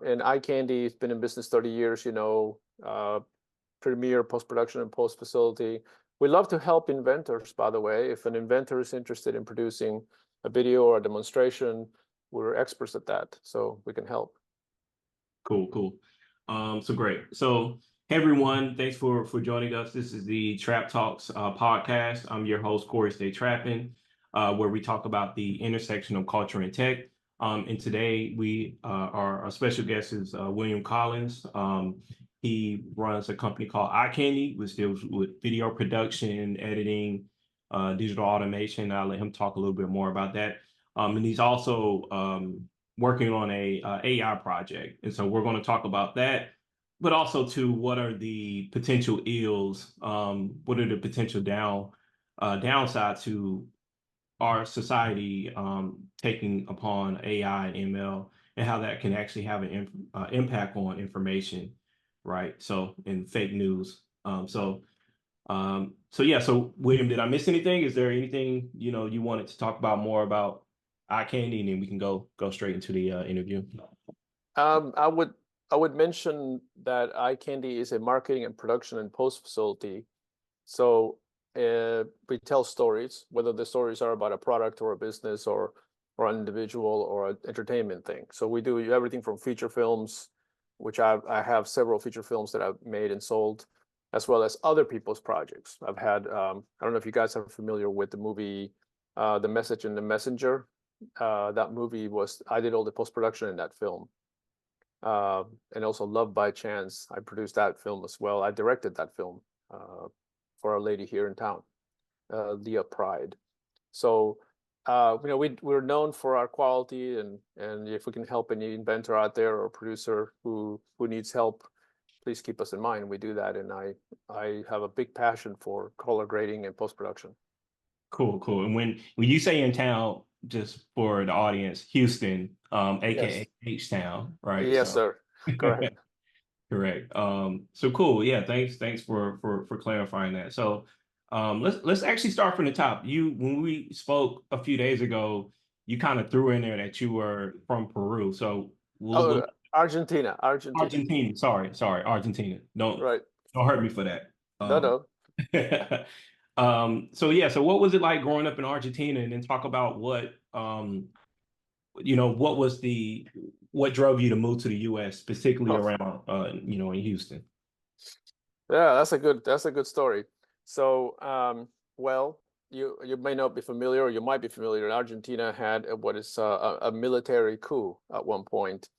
and iCandy has been in business 30 years, premier post-production and post facility. We love to help inventors, by the way. If an inventor is interested in producing a video or a demonstration, we're experts at that, so we can help. Cool, cool. So great. So hey everyone, thanks for joining us. This is the Trap Talks podcast. I'm your host, Corey Stay Trapping, where we talk about the intersection of culture and tech. And today our special guest is William Collins. He runs a company called iCandy, which deals with video production, editing, digital automation. I'll let him talk a little bit more about that. And he's also working on a AI project. And so we're going to talk about that, but also too, what are the potential ills? What are the potential downside to our society taking upon AI and ML, and how that can actually have an impact on information, right? So, and fake news. So William, did I miss anything? Is there anything, you wanted to talk about more about iCandy, and then we can go straight into the interview? I would mention that iCandy is a marketing and production and post facility. So we tell stories, whether the stories are about a product or a business or an individual or an entertainment thing. So we do everything from feature films, which I have several feature films that I've made and sold, as well as other people's projects. I've had, I don't know if you guys are familiar with the movie, The Message and the Messenger. That movie I did all the post-production in that film. And also Love by Chance, I produced that film as well. I directed that film for our lady here in town, Leah Pride. So, we're known for our quality, and if we can help any inventor out there or producer who needs help, please keep us in mind. We do that, and I have a big passion for color grading and post-production. Cool, cool. And when you say in town, just for the audience, Houston, aka Yes. H-Town, right? Yes, sir. Correct. Correct. So cool. Yeah, thanks for clarifying that. So let's actually start from the top. When we spoke a few days ago, you kind of threw in there that you were from Peru. So Argentina. Argentina. Sorry, Argentina. Don't hurt me for that. No. So what was it like growing up in Argentina, and then talk about what drove you to move to the US, specifically around in Houston? Yeah, that's a good story. So well, you may not be familiar, or you might be familiar. Argentina had what is a military coup at one point.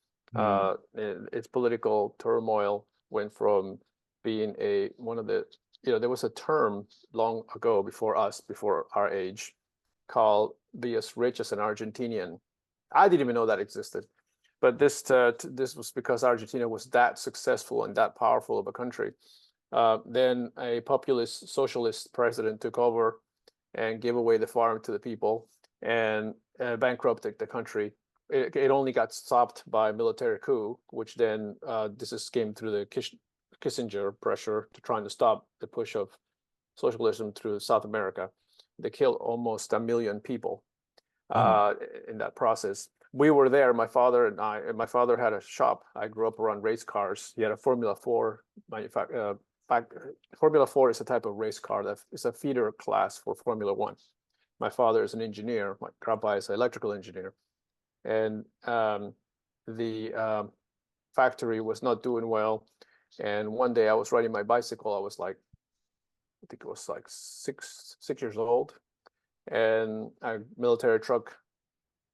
Its political turmoil went from being there was a term long ago before our age, called "be as rich as an Argentinian." I didn't even know that existed, but this was because Argentina was that successful and that powerful of a country. Then a populist socialist president took over and gave away the farm to the people and bankrupted the country. It only got stopped by military coup, which then came through the Kissinger pressure to trying to stop the push of socialism through South America. They killed almost 1 million people in that process. We were there, my father and I, and my father had a shop. I grew up around race cars. He had a Formula 4 manufacturer. Formula 4 is a type of race car that is a feeder class for Formula 1. My father is an engineer. My grandpa is an electrical engineer. And the factory was not doing well. And one day I was riding my bicycle. I was like, I think it was like six years old. And a military truck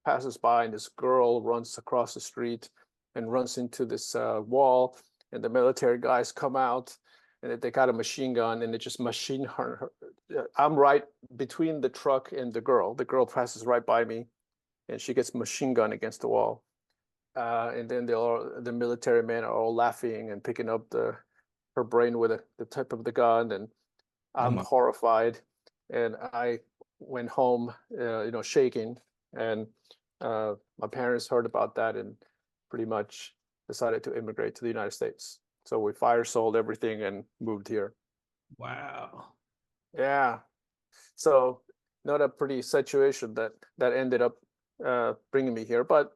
passes by, and this girl runs across the street and runs into this wall. And the military guys come out, and they got a machine gun, and they just machine her. I'm right between the truck and the girl. The girl passes right by me, and she gets machine gun against the wall. And then the military men are all laughing and picking up her brain with the tip of the gun, and I'm horrified. And I went home, shaking. And my parents heard about that and pretty much decided to immigrate to the United States. So we sold everything and moved here. Wow. Yeah. So not a pretty situation that ended up bringing me here. But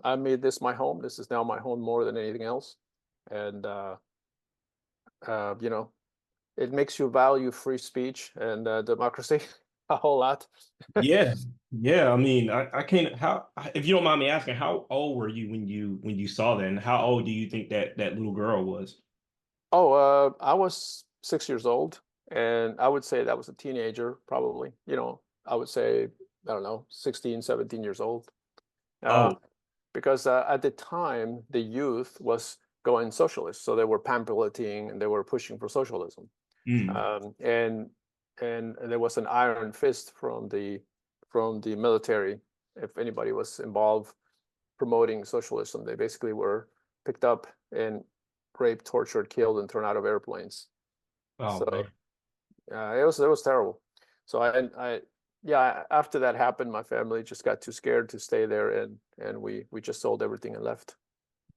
I made this my home. This is now my home more than anything else, and uh, you know, it makes you value free speech and democracy a whole lot. Yeah, yeah. I mean, I can't. How, if you don't mind me asking, how old were you when you saw that, and how old do you think that little girl was? Oh, I was 6 years old, and I would say that was a teenager, probably. I would say, I don't know, 16, 17 years old. Uh, Oh, because at the time, the youth was going socialist, so they were pamphleting and they were pushing for socialism. mm, And there was an iron fist from the military. If anybody was involved promoting socialism, they basically were picked up and raped, tortured, killed, and thrown out of airplanes. oh So man, it was terrible. So yeah, after that happened, my family just got too scared to stay there, and we just sold everything and left.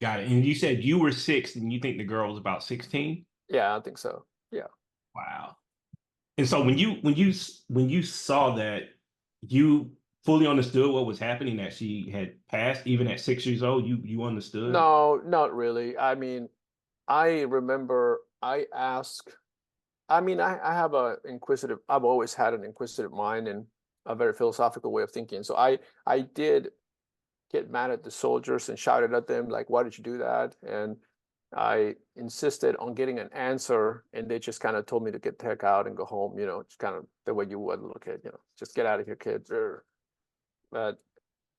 got it. And you said you were 6, and you think the girl was about 16? Yeah, I think so. Yeah. Wow. And so when you saw that, you fully understood what was happening, that she had passed, even at 6 years old. You understood. No, not really. I mean, I remember I asked. I mean, I have I've always had an inquisitive mind and a very philosophical way of thinking. So I did get mad at the soldiers and shouted at them, like, why did you do that? And I insisted on getting an answer, and they just kind of told me to get the heck out and go home, just kind of the way you would look at, just get out of here, kids. But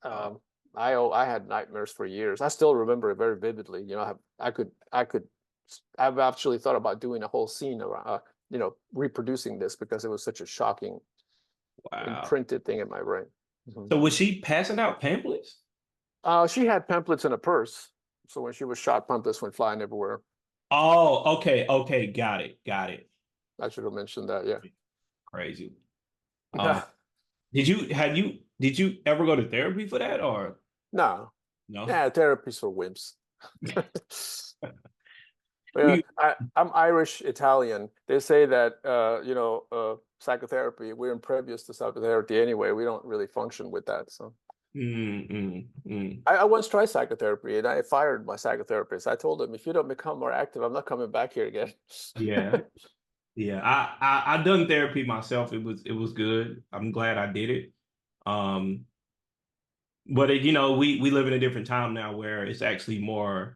Oh, um, I had nightmares for years. I still remember it very vividly. I've actually thought about doing a whole scene around, reproducing this because it was such a shocking wow. imprinted thing in my brain. Mhm. So was she passing out pamphlets? She had pamphlets in a purse, so when she was shot, pamphlets went flying everywhere. Oh, okay, okay, got it. I should have mentioned that. Yeah. Crazy. Um, Yeah. did you ever go to therapy for that, or No. no? Yeah, therapy's for wimps. Well, Yeah, I'm Irish Italian. They say that psychotherapy, we're impervious to psychotherapy anyway. We don't really function with that. So mm, mm, mm. I once tried psychotherapy and I fired my psychotherapist. I told him, if you don't become more active, I'm not coming back here again. Yeah, yeah. I done therapy myself. It was good. I'm glad I did it. Um, but we live in a different time now where it's actually more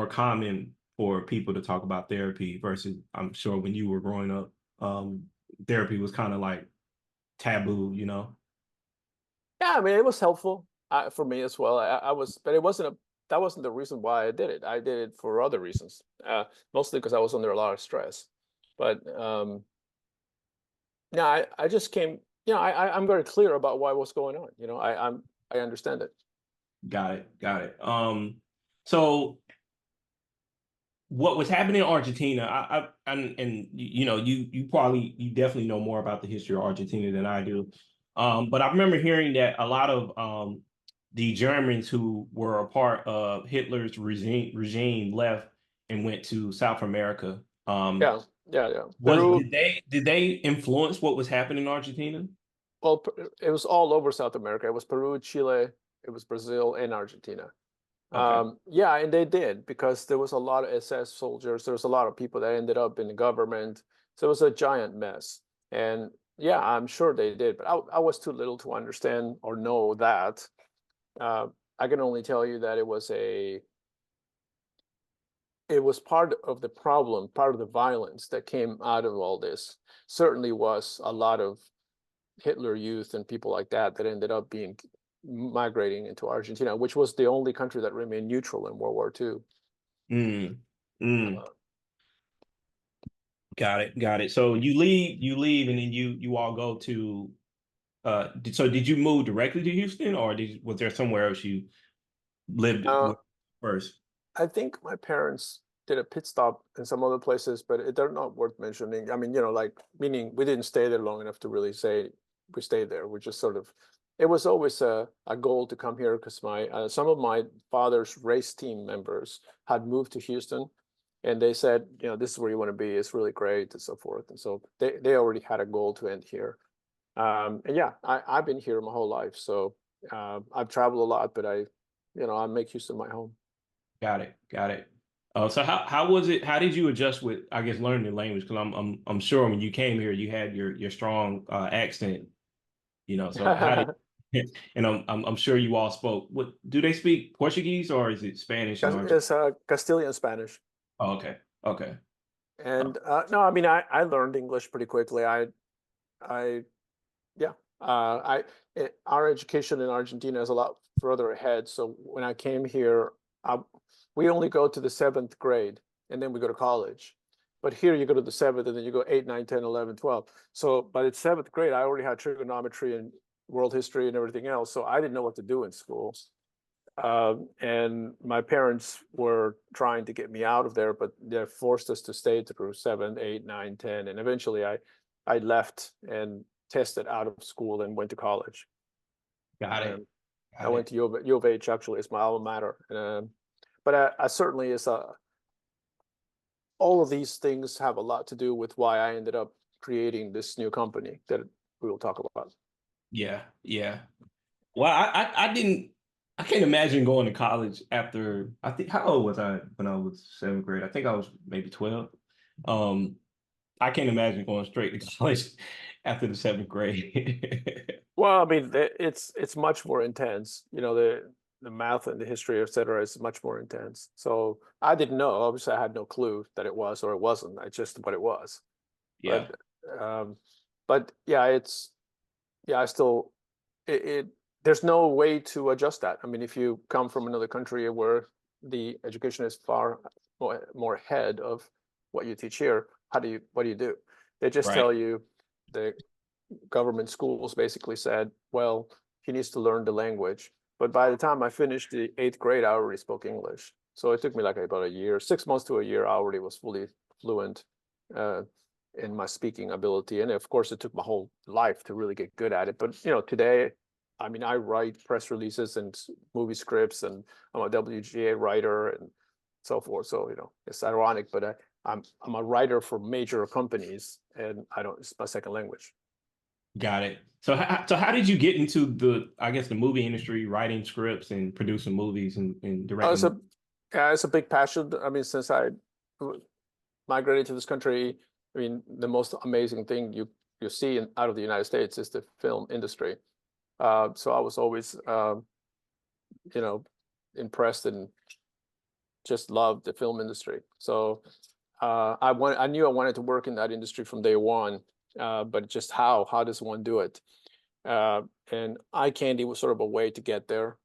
common for people to talk about therapy versus, I'm sure, when you were growing up, therapy was kind of like taboo, you know? Yeah, I mean, it was helpful for me as well. But that wasn't the reason why I did it. I did it for other reasons, mostly because I was under a lot of stress. But yeah, I just came, I'm very clear about what's going on. I understand it. Got it, got it. So what was happening in Argentina, and you definitely know more about the history of Argentina than I do. But I remember hearing that a lot of the Germans who were a part of Hitler's regime left and went to South America. Yeah, yeah, yeah. Was Peru, did they influence what was happening in Argentina? well, it was all over South America. It was Peru, Chile, it was Brazil, and Argentina. Okay. Yeah, and they did because there was a lot of SS soldiers. There was a lot of people that ended up in the government. So it was a giant mess. And yeah, I'm sure they did, but I was too little to understand or know that. Uh, I can only tell you that it was part of the problem, part of the violence that came out of all this. Certainly was a lot of Hitler youth and people like that ended up being migrating into Argentina, which was the only country that remained neutral in World War II. Mm, mm. Uh, Got it, got it. So you leave, and then you all go to so did you move directly to Houston, or was there somewhere else you lived uh, with first? I think my parents did a pit stop in some other places, but they're not worth mentioning. I mean, like meaning we didn't stay there long enough to really say we stayed there. We just sort of, it was always a goal to come here because some of my father's race team members had moved to Houston, and they said, this is where you want to be. It's really great and so forth. And so they already had a goal to end here. And yeah, I've been here my whole life, so. I've traveled a lot, but I make use of my home. Got it. Got it. So how was it? How did you adjust with, I guess, learning the language? Because I'm sure when you came here, you had your strong accent. So how did and I'm sure you all spoke. What do they speak Portuguese or is it Spanish in Argentina? It's Castilian Spanish. Oh, okay. Okay. Uh, And no, I mean, I learned English pretty quickly. I, yeah, our education in Argentina is a lot further ahead. So when I came here, we only go to the seventh grade and then we go to college. But here you go to the seventh and then you go 8, 9, 10, 11, 12. So by the seventh grade, I already had trigonometry and world history and everything else. So I didn't know what to do in school. And my parents were trying to get me out of there, but they forced us to stay through 7, 8, 9, 10, and eventually I left and tested out of school and went to college. got it. I Got went it. to U of H, actually. It's my alma mater. But I certainly is all of these things have a lot to do with why I ended up creating this new company that we will talk about. Yeah. Yeah. Well, I didn't. I can't imagine going to college after. I think how old was I when I was seventh grade? I think I was maybe 12. Um, I can't imagine going straight to college after the seventh grade. Well, I mean, it's much more intense. The math and the history, et cetera, is much more intense. So I didn't know. Obviously, I had no clue that it was or it wasn't. I just what it was. Yeah. But um, but yeah, I still it there's no way to adjust that. I mean, if you come from another country where the education is far more ahead of what you teach here, what do you do? They just Right. tell you the government schools basically said, well, he needs to learn the language. But by the time I finished the eighth grade, I already spoke English. So it took me like about a year, 6 months to a year. I already was fully fluent uh, in my speaking ability. And of course, it took my whole life to really get good at it. But today, I mean, I write press releases and movie scripts, and I'm a WGA writer and so forth. So it's ironic, but I'm a writer for major companies, and I don't. It's my second language. Got it. So how did you get into I guess the movie industry, writing scripts and producing movies and Oh, it's directing? a yeah, it's a big passion. I mean, since I migrated to this country, I mean, the most amazing thing you see out of the United States is the film industry. So I was always, you know, impressed and just loved the film industry. So I knew I wanted to work in that industry from day one, but just how does one do it? And eye candy was sort of a way to get there.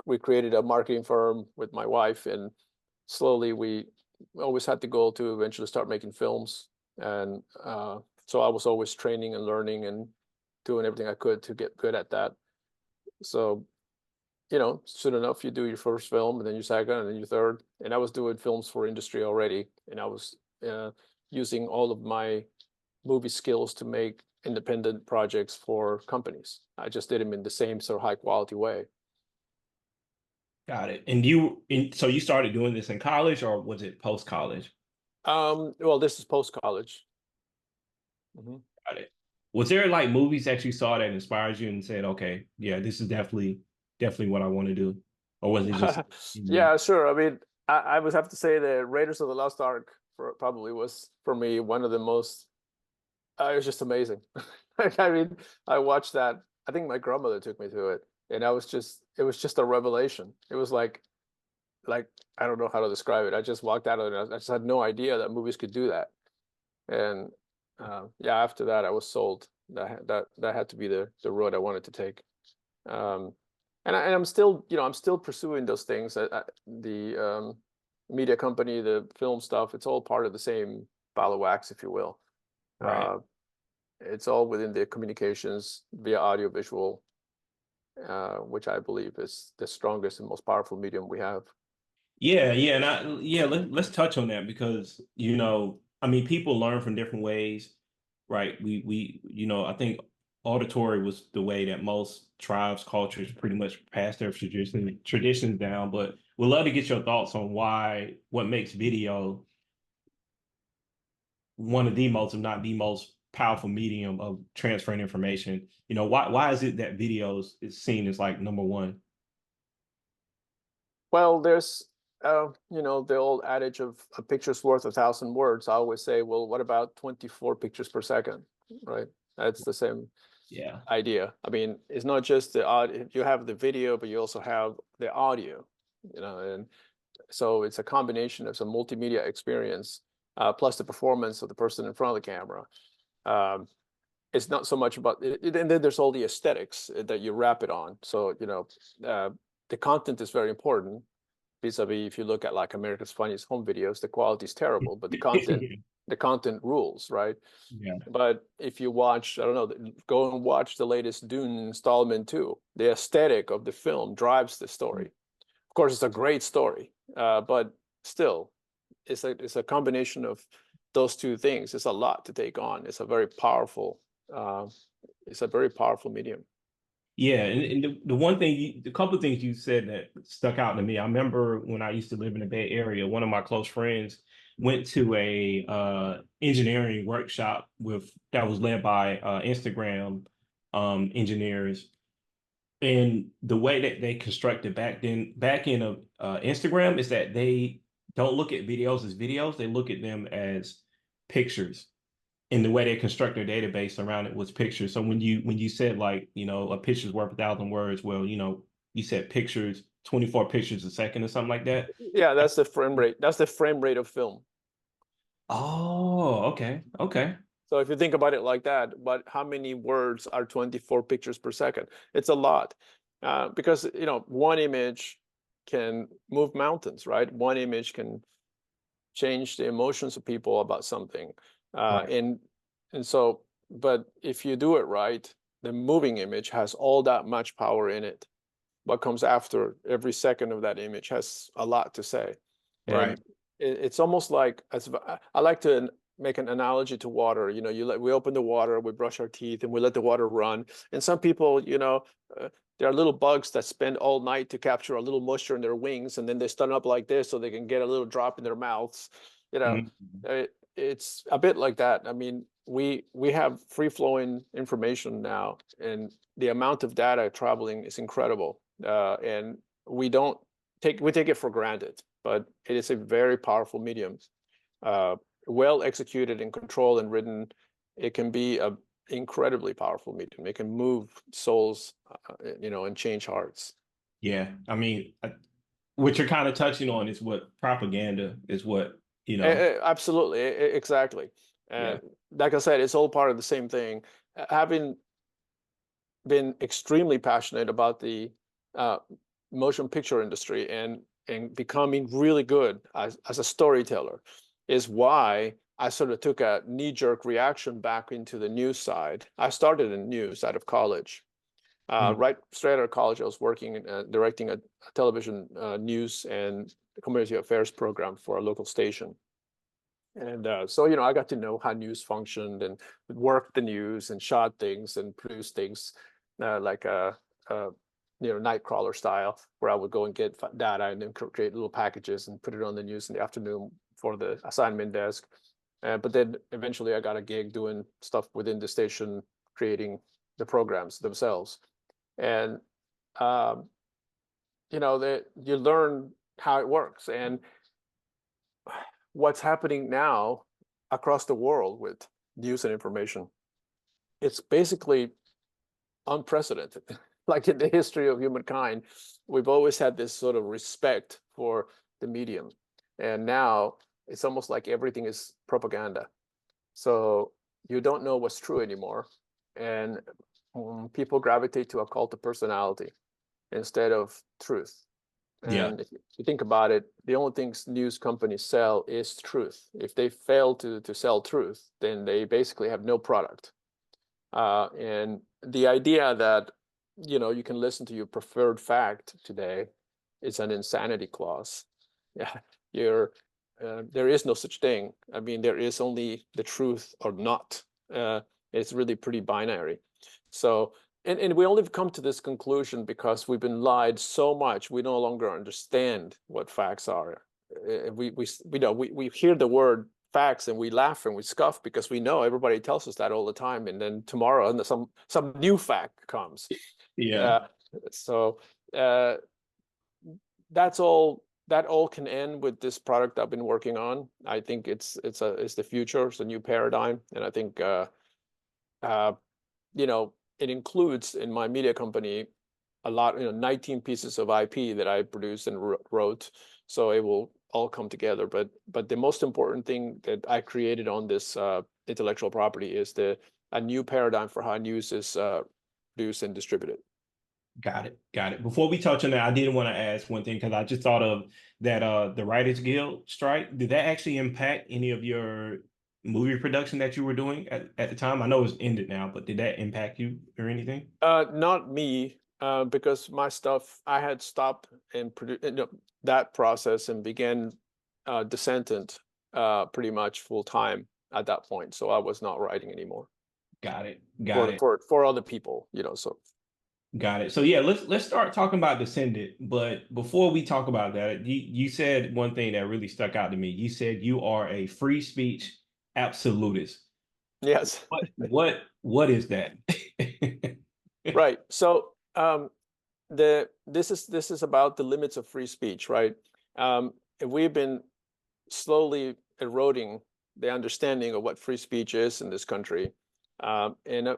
We created a marketing firm with my wife, and slowly we always had the goal to eventually start making films. And so I was always training and learning and doing everything I could to get good at that. So, soon enough, you do your first film, and then your second, and then your third. And I was doing films for industry already, and I was using all of my movie skills to make independent projects for companies. I just did them in the same sort of high quality way. Got it. So you started doing this in college or was it post college? Well, this is post college. Got it. Was there like movies that you saw that inspired you and said, okay, yeah, this is definitely what I want to do? Or was it just, you know, Yeah, sure. I mean, I would have to say that Raiders of the Lost Ark probably was for me one of the most. It was just amazing. I mean, I watched that. I think my grandmother took me to it, and it was just a revelation. It was like I don't know how to describe it. I just walked out of it. And I just had no idea that movies could do that. And yeah, after that, I was sold. That had to be the road I wanted to take. Um, and I'm still, I'm still pursuing those things. The media company, the film stuff, it's all part of the same ball of wax, if you will. right? Uh, it's all within the communications via audio visual, which I believe is the strongest and most powerful medium we have. Yeah, yeah, let's touch on that because I mean, people learn from different ways, right? I think auditory was the way that most tribes, cultures pretty much pass their traditions down. But we'd love to get your thoughts on what makes video one of the most, if not the most powerful medium of transferring information. You know, why is it that videos is seen as like number one? Well, there's the old adage of a picture's worth 1,000 words. I always say, well, what about 24 pictures per second, right? That's the same Yeah. idea. I mean, it's not just the audio. You have the video, but you also have the audio, and so it's a combination of some multimedia experience plus the performance of the person in front of the camera. Um, it's not so much about it, and then there's all the aesthetics that you wrap it on. So, the content is very important vis-a-vis if you look at like America's Funniest Home Videos, the quality is terrible, but the content rules, right? Yeah. But if you watch, I don't know, go and watch the latest Dune installment too. The aesthetic of the film drives the story. Of course, it's a great story, but still, it's a combination of those two things. It's a lot to take on. Uh, it's a very powerful medium. Yeah, and the one thing, the couple of things you said that stuck out to me. I remember when I used to live in the Bay Area, one of my close friends went to a engineering workshop with that was led by Instagram engineers, and the way that they constructed back in Instagram is that they don't look at videos as videos; they look at them as pictures, and the way they construct their database around it was pictures. So when you said like, a picture's worth 1,000 words, well, you said pictures, 24 pictures a second or something like that. Yeah, that's the frame rate. That's the frame rate of film. Oh, okay. Okay. So if you think about it like that, but how many words are 24 pictures per second? It's a lot, because one image can move mountains, right? One image can change the emotions of people about something, Right. and so. But if you do it right, the moving image has all that much power in it. What comes after every second of that image has a lot to say. Right. And it's almost like, as I like to make an analogy to water. We open the water, we brush our teeth, and we let the water run. And some people, there are little bugs that spend all night to capture a little moisture in their wings, and then they stand up like this so they can get a little drop in their mouths. You know, Mhm. it's a bit like that. I mean, we have free flowing information now, and the amount of data traveling is incredible. And we take it for granted, but it is a very powerful medium. Uh, well executed and controlled and written, it can be a incredibly powerful medium. It can move souls, and change hearts. Yeah. I mean, what you're kind of touching on is what propaganda is what, Absolutely, exactly. yeah. And like I said, it's all part of the same thing. Having been extremely passionate about the uh, motion picture industry and becoming really good as a storyteller is why I sort of took a knee-jerk reaction back into the news side. I started in news out of college. Mm. Right straight out of college, I was working directing a television news and community affairs program for a local station. And so, I got to know how news functioned and worked the news and shot things and produced things like a Nightcrawler style, where I would go and get data and then create little packages and put it on the news in the afternoon for the assignment desk. But then eventually I got a gig doing stuff within the station, creating the programs themselves. And, um, you learn how it works. And what's happening now across the world with news and information, it's basically unprecedented. Like in the history of humankind, we've always had this sort of respect for the medium. And now it's almost like everything is propaganda. So you don't know what's true anymore. And people gravitate to a cult of personality instead of truth. Yeah. And if you think about it, the only things news companies sell is truth. If they fail to sell truth, then they basically have no product. And the idea that, you can listen to your preferred fact today is an insanity clause. Yeah, there is no such thing. I mean, there is only the truth or not. It's really pretty binary. So, and we only come to this conclusion because we've been lied so much. We no longer understand what facts are. We know we hear the word facts and we laugh and we scoff because we know everybody tells us that all the time. And then tomorrow, and some new fact comes. Yeah. Uh, so uh, that's all. That all can end with this product I've been working on. I think it's the future. It's a new paradigm, and I think uh, it includes in my media company a lot, 19 pieces of IP that I produced and wrote. So it will all come together. But the most important thing that I created on this intellectual property is a new paradigm for how news is produced and distributed. Got it. Got it. Before we touch on that, I did want to ask one thing because I just thought of that the Writers Guild strike. Did that actually impact any of your movie production that you were doing at the time? I know it's ended now, but did that impact you or anything? Not me, because my stuff I had stopped and that process and began Descendant pretty much full time at that point. So I was not writing anymore Got it. Got it. for other people, so. Got it. So yeah, let's start talking about Descendant. But before we talk about that, you said one thing that really stuck out to me. You said you are a free speech absolutist. Yes. What is that? Right. So this is about the limits of free speech, right? We've been slowly eroding the understanding of what free speech is in this country. And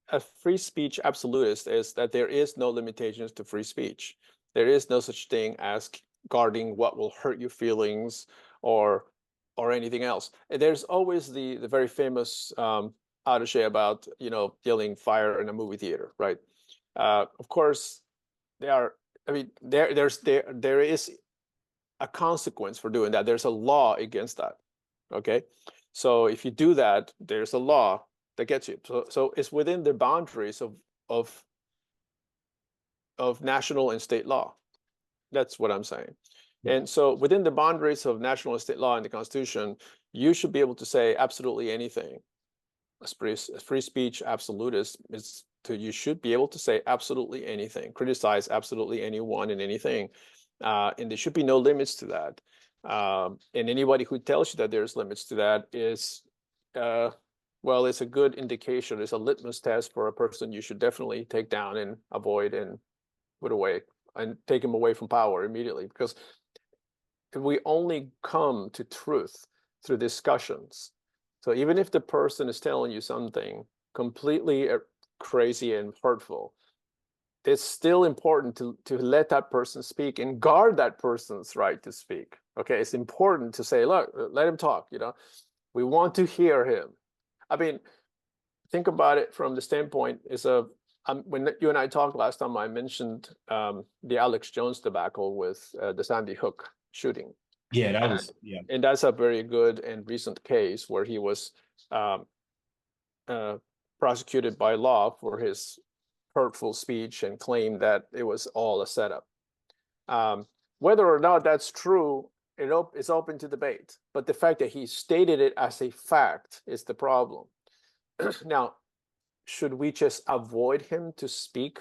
a free speech absolutist is that there is no limitations to free speech. There is no such thing as guarding what will hurt your feelings or anything else. There's always the very famous adage about yelling fire in a movie theater, right? Of course, there is a consequence for doing that. There's a law against that. Okay, so if you do that, there's a law that gets you. So it's within the boundaries of national and state law. That's what I'm saying. And so within the boundaries of national and state law and the Constitution, you should be able to say absolutely anything. A free speech absolutist is you should be able to say absolutely anything, criticize absolutely anyone and anything. And there should be no limits to that. And anybody who tells you that there's limits to that is, well, it's a good indication. It's a litmus test for a person you should definitely take down and avoid and put away and take him away from power immediately. Because we only come to truth through discussions. So even if the person is telling you something completely crazy and hurtful, it's still important to let that person speak and guard that person's right to speak. Okay, it's important to say, look, let him talk. We want to hear him. I mean, think about it from the standpoint when you and I talked last time, I mentioned the Alex Jones debacle with the Sandy Hook shooting. Yeah, that was yeah. And that's a very good and recent case where he was prosecuted by law for his hurtful speech and claimed that it was all a setup. Whether or not that's true, it's open to debate. But the fact that he stated it as a fact is the problem. Now, should we just avoid him to speak?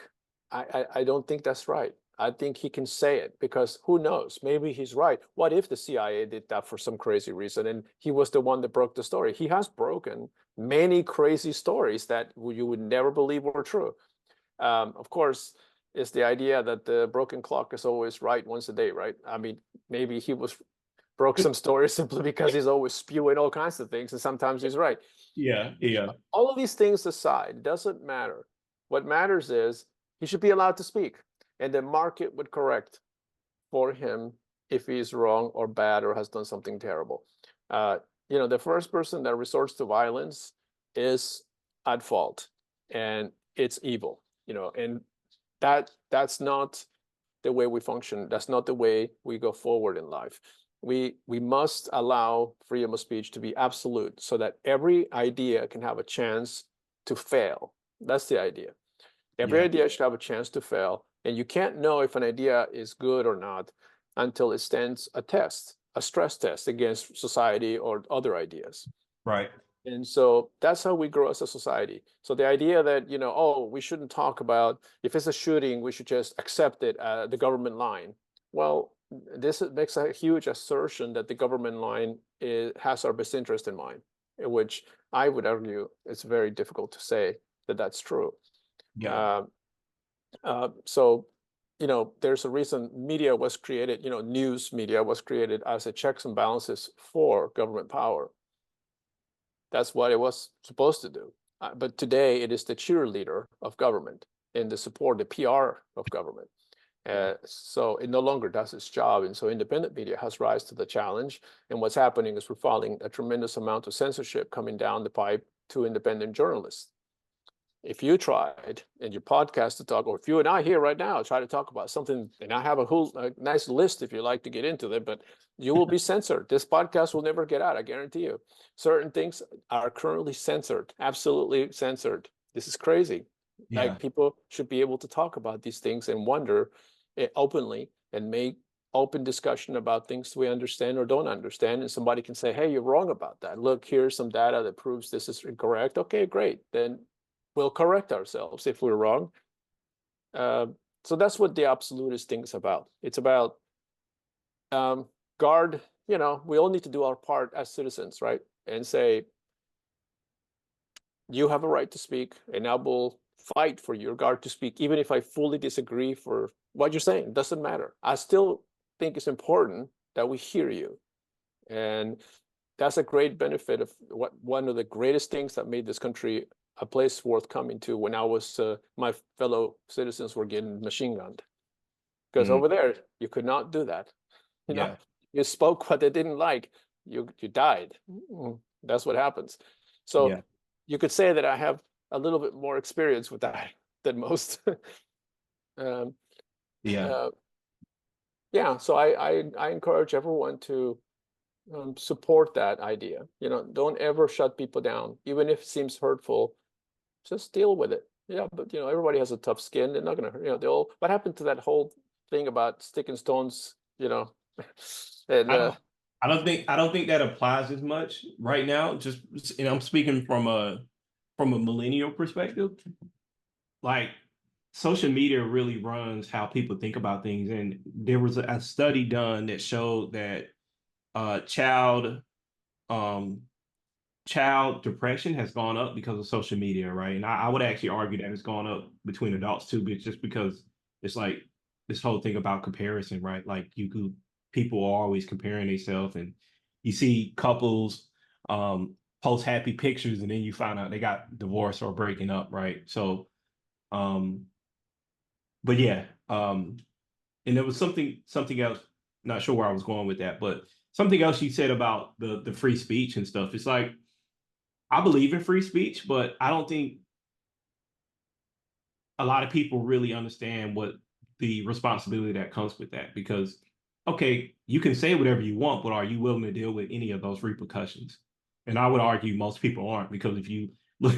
I don't think that's right. I think he can say it because who knows? Maybe he's right. What if the CIA did that for some crazy reason and he was the one that broke the story? He has broken many crazy stories that you would never believe were true. Of course, it's the idea that the broken clock is always right once a day, right? I mean, maybe he broke some stories simply because he's always spewing all kinds of things and sometimes he's right. Yeah. All of these things aside, doesn't matter. What matters is he should be allowed to speak and the market would correct for him if he's wrong or bad or has done something terrible. The first person that resorts to violence is at fault and it's evil, and that's not the way we function. That's not the way we go forward in life. We must allow freedom of speech to be absolute so that every idea can have a chance to fail. That's the idea. Every idea should have a chance to fail. And you can't know if an idea is good or not until it stands a test, a stress test against society or other ideas. Right. And so that's how we grow as a society. So the idea that, we shouldn't talk about, if it's a shooting, we should just accept it, the government line. Well, this makes a huge assertion that the government line has our best interest in mind, which I would argue it's very difficult to say that that's true. Yeah. So, there's a reason media was created, news media was created as a checks and balances for government power. That's what it was supposed to do. But today it is the cheerleader of government and the support, the PR of government. So it no longer does its job. And so independent media has rise to the challenge. And what's happening is we're finding a tremendous amount of censorship coming down the pipe to independent journalists. If you tried in your podcast to talk, or if you and I here right now try to talk about something, and I have a nice list if you like to get into it, but you will be censored. This podcast will never get out, I guarantee you. Certain things are currently censored, absolutely censored. This is crazy. Yeah. Like, people should be able to talk about these things and wonder openly and make open discussion about things we understand or don't understand. And somebody can say, hey, you're wrong about that. Look, here's some data that proves this is incorrect. Okay, great. Then we'll correct ourselves if we're wrong. So that's what the absolutist thing is about. It's about guard, we all need to do our part as citizens, right? And say, you have a right to speak, and I will fight for your guard to speak, even if I fully disagree for what you're saying. It doesn't matter. I still think it's important that we hear you. And that's a great benefit of one of the greatest things that made this country a place worth coming to when I was, my fellow citizens were getting machine gunned. Because over there, you could not do that. You spoke what they didn't like, you died. That's what happens. So you could say that I have a little bit more experience with that than most. So I encourage everyone to support that idea. Don't ever shut people down, even if it seems hurtful. Just deal with it. Yeah, but everybody has a tough skin. They're not gonna, what happened to that whole thing about sticking stones, and I don't think that applies as much right now. Just, I'm speaking from a millennial perspective. Like, social media really runs how people think about things. And there was a study done that showed that child depression has gone up because of social media, right? And I would actually argue that it's gone up between adults too, but just because it's like this whole thing about comparison, right? Like, people are always comparing themselves, and you see couples post happy pictures, and then you find out they got divorced or breaking up, right? So, but yeah, and there was something else. Not sure where I was going with that, but something else you said about the free speech and stuff. It's like, I believe in free speech, but I don't think a lot of people really understand what the responsibility that comes with that. Because, okay, you can say whatever you want, but are you willing to deal with any of those repercussions? And I would argue most people aren't, because if you look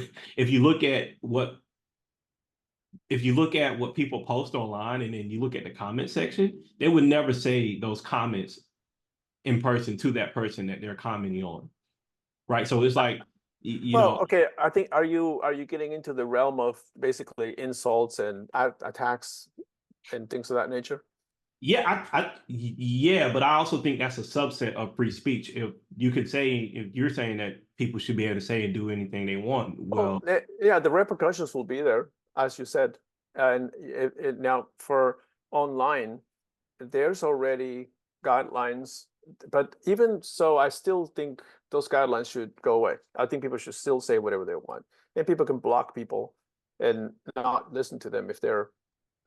at what people post online, and then you look at the comment section, they would never say those comments in person to that person that they're commenting on, right? So it's like, well, okay, I think, are you getting into the realm of basically insults and attacks and things of that nature? Yeah, yeah, but I also think that's a subset of free speech. If you're saying that people should be able to say and do anything they want, well, yeah, the repercussions will be there, as you said. And now for online, there's already guidelines, but even so, I still think those guidelines should go away. I think people should still say whatever they want, and people can block people and not listen to them if they're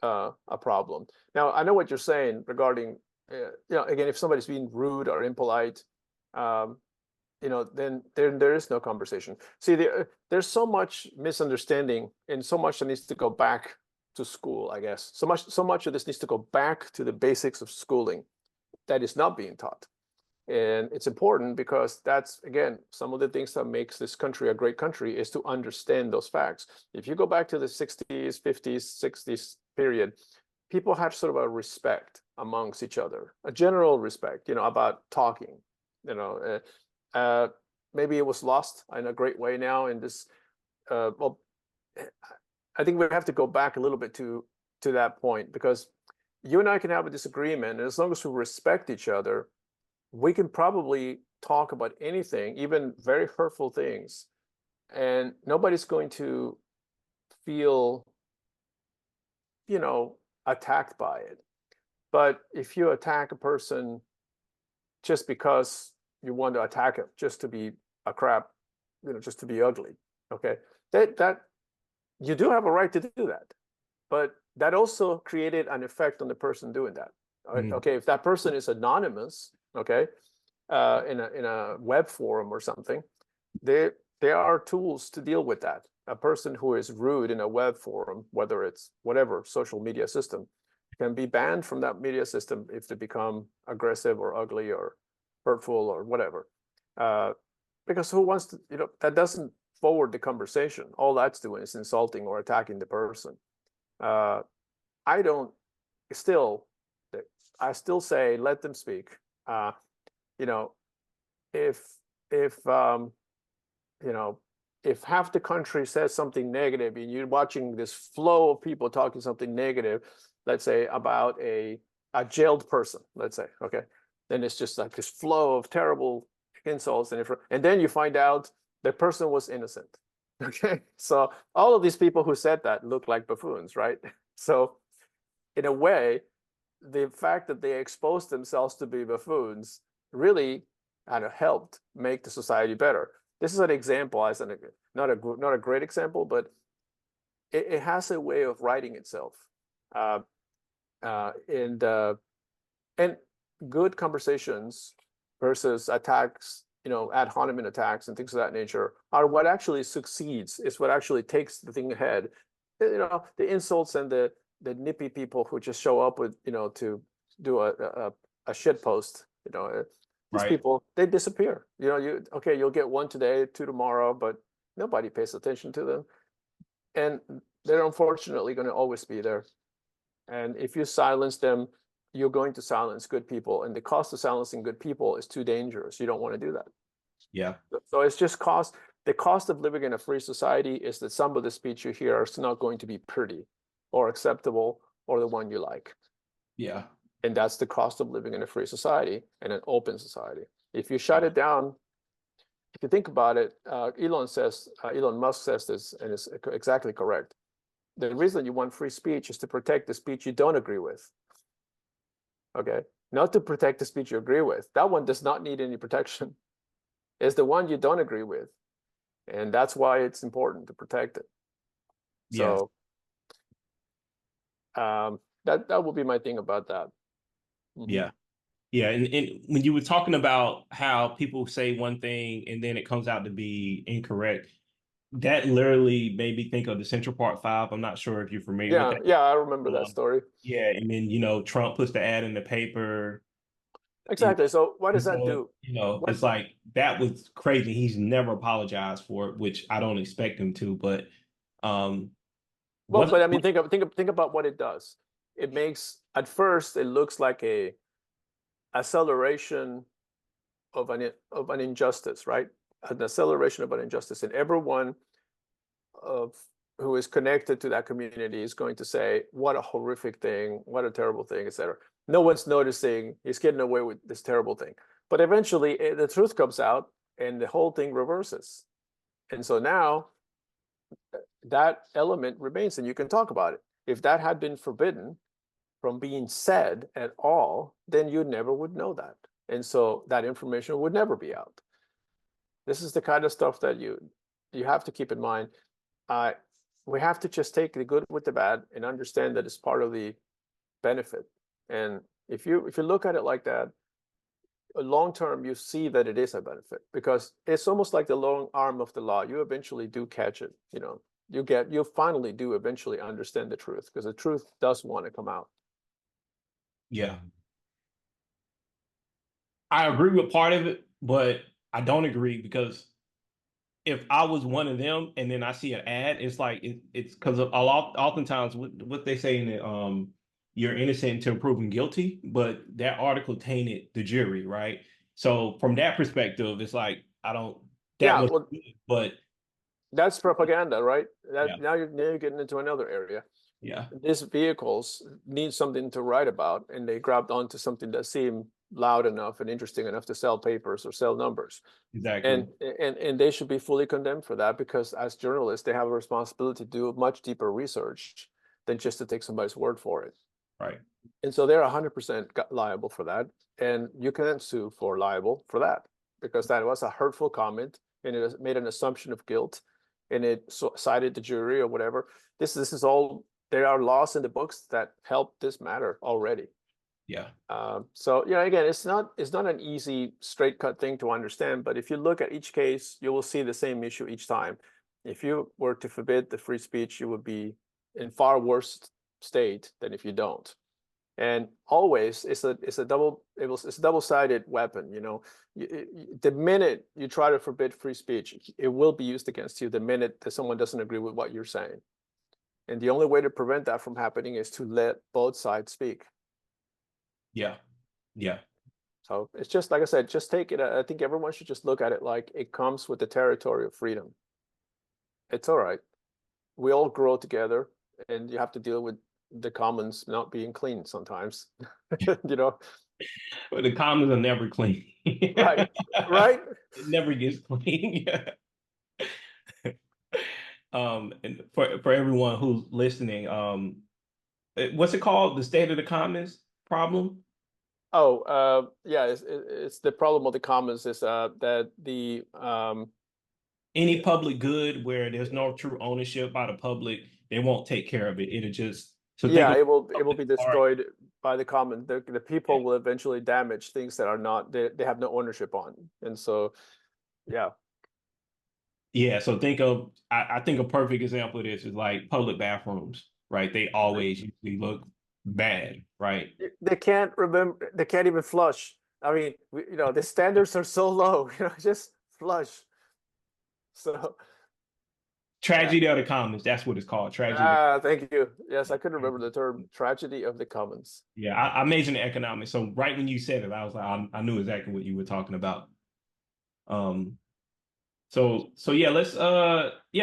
a problem. Now, I know what you're saying regarding, again, if somebody's being rude or impolite, then there is no conversation. See, there's so much misunderstanding and so much that needs to go back to school, I guess. So much of this needs to go back to the basics of schooling that is not being taught. And it's important, because that's, again, some of the things that makes this country a great country is to understand those facts. If you go back to the 60s, 50s, 60s period, people had sort of a respect amongst each other, a general respect, about talking. Maybe it was lost in a great way now in this. Well, I think we have to go back a little bit to that point, because you and I can have a disagreement, and as long as we respect each other, we can probably talk about anything, even very hurtful things, and nobody's going to feel, attacked by it. But if you attack a person just because you want to attack him, just to be a crap, just to be ugly, okay, that you do have a right to do that. But that also created an effect on the person doing that. Mhm. Okay, if that person is anonymous, okay, in a web forum or something, there are tools to deal with that. A person who is rude in a web forum, whether it's whatever social media system, can be banned from that media system if they become aggressive or ugly or hurtful or whatever. Uh, because who wants to, that doesn't forward the conversation. All that's doing is insulting or attacking the person. Uh, I don't still, I still say let them speak. You know, if if you know if half the country says something negative and you're watching this flow of people talking something negative, let's say about a jailed person, let's say, okay, then it's just like this flow of terrible insults, and then you find out the person was innocent. Okay, so all of these people who said that look like buffoons, right? So in a way, the fact that they exposed themselves to be buffoons really kind of helped make the society better. This is an example, as not a great example, but it has a way of writing itself, uh, uh, and uh, and good conversations versus attacks, ad hominem attacks and things of that nature are what actually succeeds. Is what actually takes the thing ahead. The insults and the nippy people who just show up with, to do a shit post. These Right. people, they disappear. You'll get one today, two tomorrow, but nobody pays attention to them, and they're unfortunately going to always be there. And if you silence them, you're going to silence good people, and the cost of silencing good people is too dangerous. You don't want to do that. Yeah. So it's just cost. The cost of living in a free society is that some of the speech you hear is not going to be pretty or acceptable or the one you like. Yeah. And that's the cost of living in a free society and an open society. If you shut Yeah. it down, if you think about it, Elon Musk says this, and it's exactly correct. The reason you want free speech is to protect the speech you don't agree with. Okay, not to protect the speech you agree with. That one does not need any protection. It's the one you don't agree with, and that's why it's important to protect it. Yeah. So that would be my thing about that. Mm-hmm. Yeah. Yeah. And when you were talking about how people say one thing and then it comes out to be incorrect, that literally made me think of the Central Park Five. I'm not sure if you're familiar with Yeah, that. yeah, I remember that story. Yeah, and then Trump puts the ad in the paper. You Exactly. So what know, does that so do? What? it's like that was crazy. He's never apologized for it, which I don't expect him to. But um, Well, what? but I mean, think about what it does. It makes, at first it looks like a acceleration of an injustice, right? An acceleration of an injustice, and everyone of who is connected to that community is going to say, "What a horrific thing! What a terrible thing!" etc. No one's noticing he's getting away with this terrible thing, but eventually the truth comes out, and the whole thing reverses. And so now that element remains, and you can talk about it. If that had been forbidden from being said at all, then you never would know that, and so that information would never be out. This is the kind of stuff that you have to keep in mind. Uh, we have to just take the good with the bad and understand that it's part of the benefit. And if you look at it like that, long term, you see that it is a benefit because it's almost like the long arm of the law. You eventually do catch it. You finally do eventually understand the truth because the truth does want to come out. Yeah, I agree with part of it, but I don't agree because if I was one of them and then I see an ad, it's like it's because oftentimes what they say in it, you're innocent until proven guilty, but that article tainted the jury, right? So from that perspective, it's like I don't that Yeah, was well, but that's propaganda, right? yeah, Now you're getting into another area. Yeah, these vehicles need something to write about, and they grabbed onto something that seemed loud enough and interesting enough to sell papers or sell numbers. exactly. And they should be fully condemned for that, because as journalists, they have a responsibility to do much deeper research than just to take somebody's word for it. Right. And so they're 100% liable for that. And you can sue for liable for that, because that was a hurtful comment and it made an assumption of guilt, and it cited the jury or whatever. This is all, there are laws in the books that help this matter already. Yeah. So again, it's not an easy straight cut thing to understand, but if you look at each case, you will see the same issue each time. If you were to forbid the free speech, you would be in far worse state than if you don't. And always it's a double-sided weapon. The minute you try to forbid free speech, it will be used against you the minute that someone doesn't agree with what you're saying. And the only way to prevent that from happening is to let both sides speak. Yeah. Yeah. So it's just, like I said, just take it. I think everyone should just look at it like it comes with the territory of freedom. It's all right. We all grow together, and you have to deal with the commons not being clean sometimes. you know, But the comments are never clean. right, right. It never gets clean. And for everyone who's listening, what's it called? The state of the commons problem? Oh, yeah, it's the problem of the commons is that the Any public good where there's no true ownership by the public, they won't take care of it. It'll just so think yeah, of it will be art. destroyed by the commons. The Yeah. people will eventually damage things that are not, they have no ownership on. And so yeah. Yeah, so I think a perfect example of this is like public bathrooms, right? They always usually look bad, right? They can't remember, they can't even flush. I mean, the standards are so low, just flush. So yeah. Tragedy of the commons, that's what it's called. Tragedy. Thank you. Yes, I couldn't remember the term tragedy of the commons. Yeah, I majored in economics. So right when you said it, I was like, I knew exactly what you were talking about. Um, so yeah,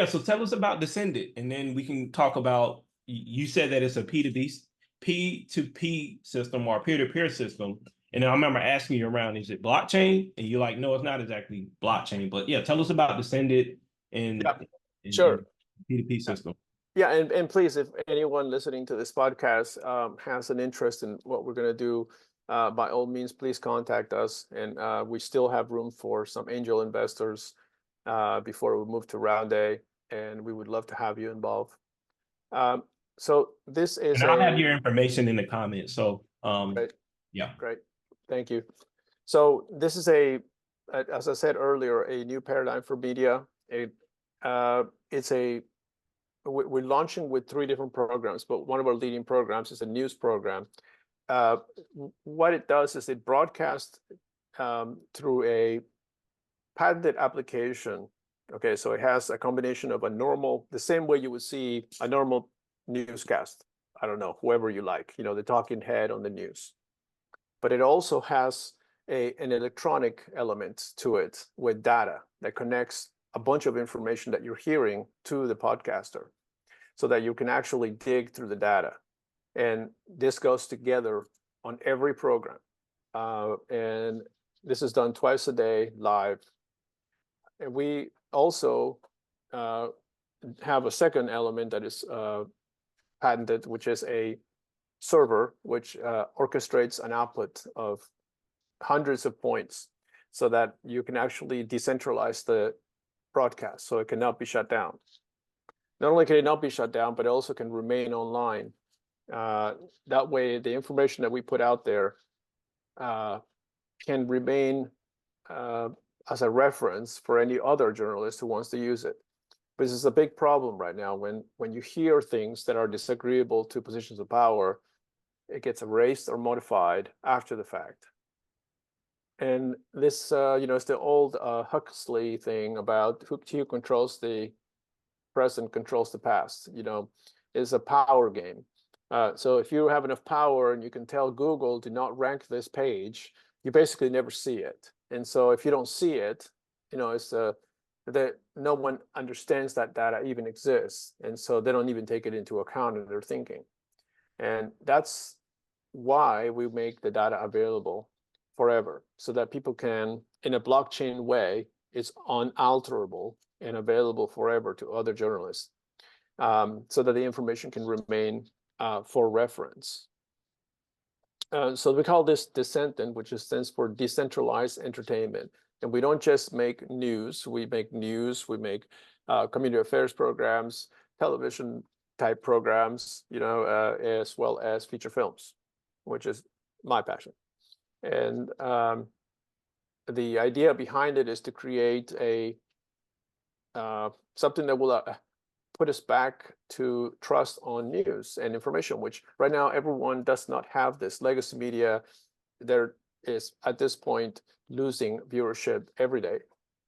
so tell us about Descended, and then we can talk about you said that it's a P2P system or peer-to-peer system. And I remember asking you around, is it blockchain? And you're like, no, it's not exactly blockchain. But yeah, tell us about Descended and Yeah, and sure. P2P system. Yeah, and please, if anyone listening to this podcast has an interest in what we're going to do, by all means, please contact us. And we still have room for some angel investors before we move to round A, and we would love to have you involved. So this is And I'll have a your information in the comments. So great, yeah. great, thank you. So this is as I said earlier, a new paradigm for media. We're launching with 3 different programs, but one of our leading programs is a news program. What it does is it broadcasts through a patented application. Okay, so it has a combination of the same way you would see a normal newscast. I don't know, whoever you like, the talking head on the news. But it also has an electronic element to it with data that connects a bunch of information that you're hearing to the podcaster, so that you can actually dig through the data. And this goes together on every program. And this is done twice a day live. And we also have a second element that is patented, which is a server, which orchestrates an output of hundreds of points, so that you can actually decentralize the broadcast, so it cannot be shut down. Not only can it not be shut down, but it also can remain online. That way, the information that we put out there can remain as a reference for any other journalist who wants to use it. But this is a big problem right now when you hear things that are disagreeable to positions of power, it gets erased or modified after the fact. And this, is the old Huxley thing about who controls the present controls the past. Is a power game. So if you have enough power and you can tell Google to not rank this page, you basically never see it. And so if you don't see it, it's that no one understands that data even exists, and so they don't even take it into account in their thinking. And that's why we make the data available forever, so that people can, in a blockchain way, it's unalterable and available forever to other journalists, so that the information can remain for reference. So we call this Decentent, which stands for decentralized entertainment. And we don't just make news, we make community affairs programs, television type programs, as well as feature films, which is my passion. And the idea behind it is to create something that will put us back to trust on news and information, which right now everyone does not have this. Legacy media, there is at this point losing viewership every day.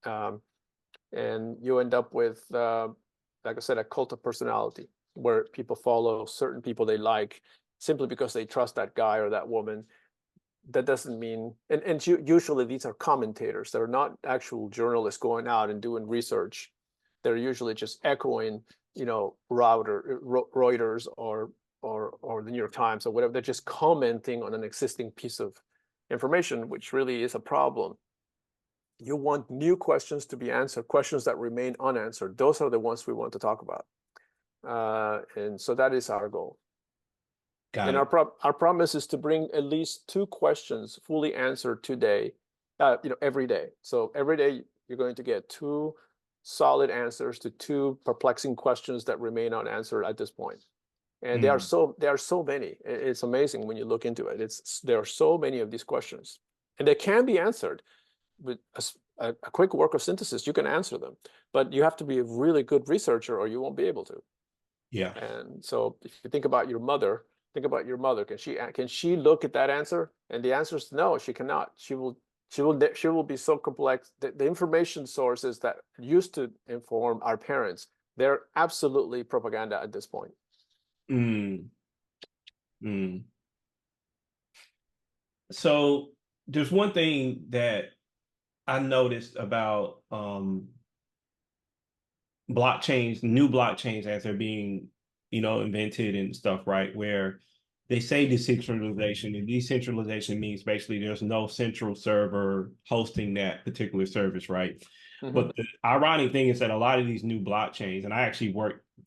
And you end up with, like I said, a cult of personality, where people follow certain people they like simply because they trust that guy or that woman. That doesn't mean, and usually these are commentators. They're not actual journalists going out and doing research. They're usually just echoing, Reuters or the New York Times or whatever. They're just commenting on an existing piece of information, which really is a problem. You want new questions to be answered, questions that remain unanswered. Those are the ones we want to talk about. And so that is our goal. Got And it. our promise is to bring at least 2 questions fully answered today, every day. So every day you're going to get 2 solid answers to 2 perplexing questions that remain unanswered at this point. And there are so many. It's amazing when you look into it. There are so many of these questions, and they can be answered with a quick work of synthesis. You can answer them, but you have to be a really good researcher, or you won't be able to. Yeah. And so, if you think about your mother, Can she look at that answer? And the answer is no, she cannot. She will be so complex. The information sources that used to inform our parents, they're absolutely propaganda at this point. So there's one thing that I noticed about blockchains, new blockchains as they're being, invented and stuff, right? Where they say decentralization, and decentralization means basically there's no central server hosting that particular service, right? But the ironic thing is that a lot of these new blockchains, and I actually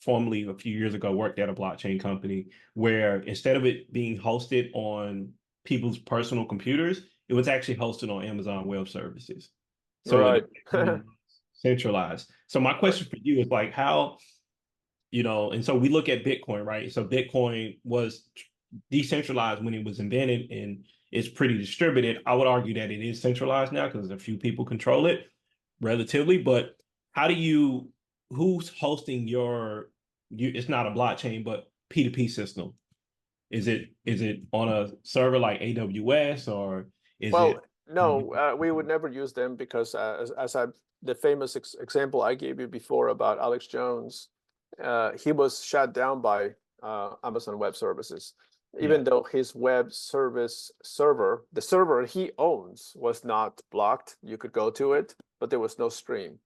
formerly a few years ago, worked at a blockchain company where instead of it being hosted on people's personal computers, it was actually hosted on Amazon Web Services. So Right. it centralized. So my question for you is like how, and so we look at Bitcoin, right? So Bitcoin was decentralized when it was invented and it's pretty distributed. I would argue that it is centralized now because a few people control it relatively, but who's hosting it's not a blockchain, but P2P system? Is it on a server like AWS or is Well, it? no, we would never use them because, the famous example I gave you before about Alex Jones, he was shut down by Amazon Web Services, even though his web service server, the server he owns, was not blocked. You could go to it, but there was no stream.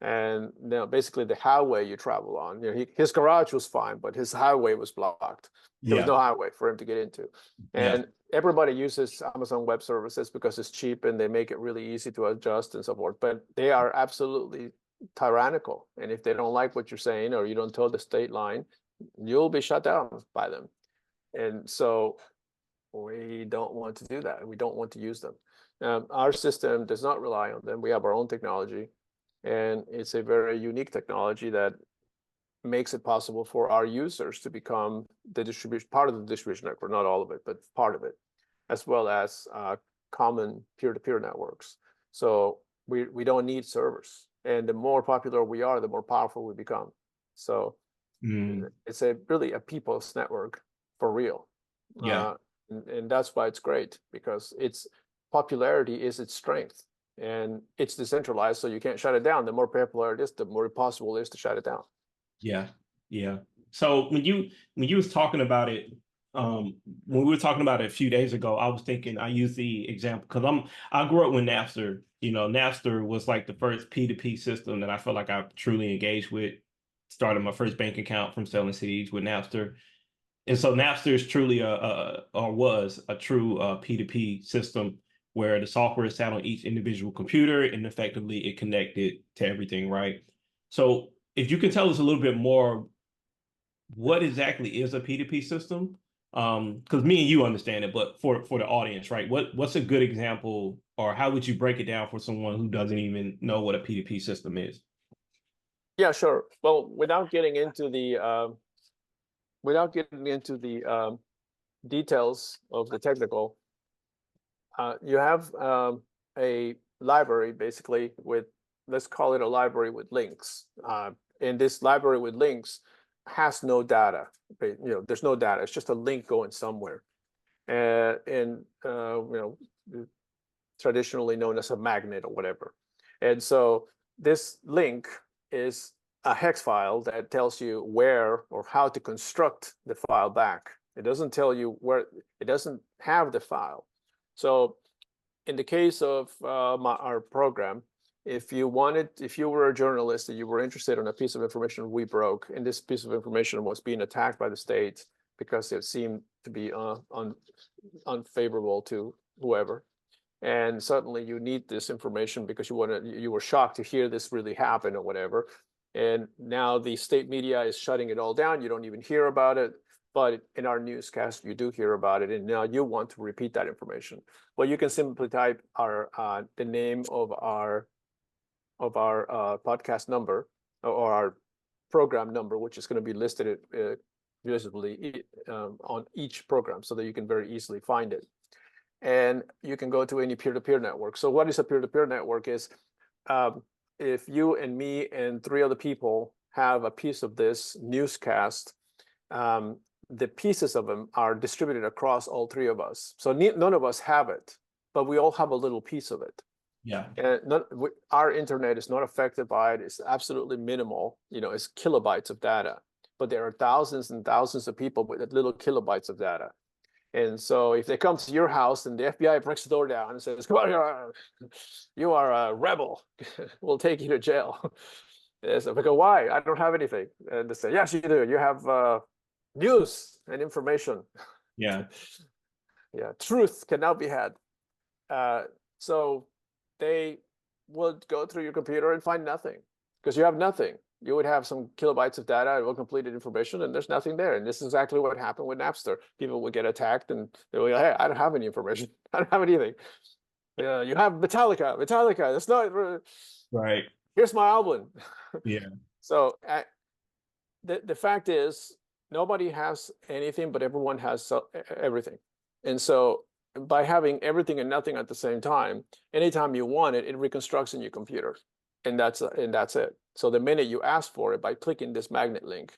And basically the highway you travel on, his garage was fine, but his highway was blocked. There was no highway for him to get into. And everybody uses Amazon Web Services because it's cheap and they make it really easy to adjust and so forth. But they are absolutely tyrannical. And if they don't like what you're saying or you don't toe the state line, you'll be shut down by them. And so we don't want to do that. We don't want to use them. Our system does not rely on them. We have our own technology. And it's a very unique technology that makes it possible for our users to become part of the distribution network, not all of it, but part of it, as well as common peer-to-peer networks. So we don't need servers. And the more popular we are, the more powerful we become. So it's really a people's network for real. And that's why it's great, because its popularity is its strength. And it's decentralized, so you can't shut it down. The more popular it is, the more possible it is to shut it down. Yeah. So when you was talking about it, when we were talking about it a few days ago, I was thinking I use the example because I grew up with Napster. You know, Napster was like the first P2P system that I felt like I truly engaged with. Started my first bank account from selling CDs with Napster. And so Napster is truly or was a true P2P system where the software sat on each individual computer and effectively it connected to everything, right? So if you can tell us a little bit more, what exactly is a P2P system? Because me and you understand it, but for the audience, right? What's a good example, or how would you break it down for someone who doesn't even know what a P2P system is? Yeah, sure. Well, without getting into the details of the technical, you have a library basically with, let's call it a library with links. And this library with links has no data. There's no data. It's just a link going somewhere. And traditionally known as a magnet or whatever. And so this link is a hex file that tells you where or how to construct the file back. It doesn't tell you where, it doesn't have the file. So in the case of our program, if you were a journalist and you were interested in a piece of information we broke, and this piece of information was being attacked by the state because it seemed to be unfavorable to whoever, and suddenly you need this information because you were shocked to hear this really happen or whatever, and now the state media is shutting it all down. You don't even hear about it, but in our newscast you do hear about it, and now you want to repeat that information. Well, you can simply type the name of our podcast number or our program number, which is going to be listed visibly on each program, so that you can very easily find it. And you can go to any peer-to-peer network. So what is a peer-to-peer network is, if you and me and three other people have a piece of this newscast, the pieces of them are distributed across all three of us. So none of us have it, but we all have a little piece of it. Yeah. And our internet is not affected by it. It's absolutely minimal. It's kilobytes of data, but there are thousands and thousands of people with little kilobytes of data. And so if they come to your house and the FBI breaks the door down and says, "Come on, you are a rebel. We'll take you to jail." And so I go, "Why? I don't have anything." And they say, "Yes, you do. You have news and information." Yeah. Yeah, truth can now be had. So they would go through your computer and find nothing because you have nothing. You would have some kilobytes of data and completed information, and there's nothing there. And this is exactly what happened with Napster. People would get attacked, and they would go, "Hey, I don't have any information. I don't have anything." You have Metallica. That's not Right. Here's my album. Yeah. So the fact is, nobody has anything, but everyone has everything. And so by having everything and nothing at the same time, anytime you want it, it reconstructs in your computer, and that's it. So the minute you ask for it by clicking this magnet link,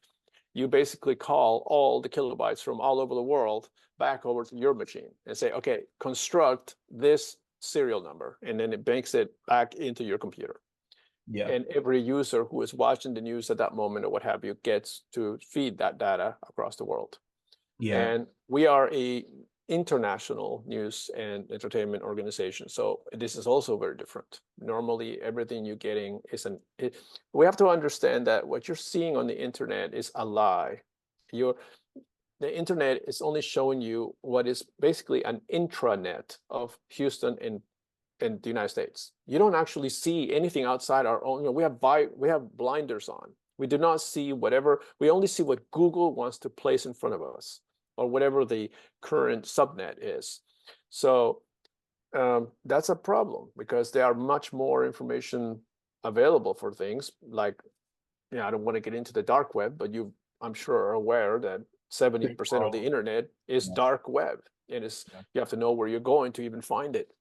you basically call all the kilobytes from all over the world back over to your machine and say, "Okay, construct this serial number," and then it makes it back into your computer. Yeah. And every user who is watching the news at that moment or what have you gets to feed that data across the world. Yeah. And we are a international news and entertainment organization, so this is also very different. Normally, everything you're getting is we have to understand that what you're seeing on the internet is a lie. The internet is only showing you what is basically an intranet of Houston in the United States. You don't actually see anything outside our own. We have blinders on. We do not see whatever. We only see what Google wants to place in front of us, or whatever the current subnet is. So that's a problem, because there are much more information available for things like, I don't want to get into the dark web, but I'm sure are aware that 70% of the internet is dark web, and you have to know where you're going to even find it.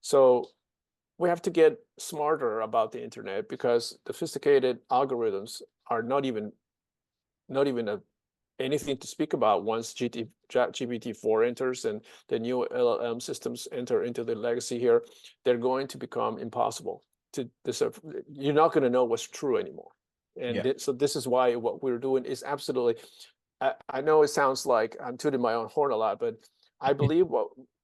So we have to get smarter about the internet, because sophisticated algorithms are not even anything to speak about once GPT-4 enters and the new LLM systems enter into the legacy here. They're going to become impossible to decipher. You're not going to know what's true anymore. And so this is why what we're doing is absolutely, I know it sounds like I'm tooting my own horn a lot, but I believe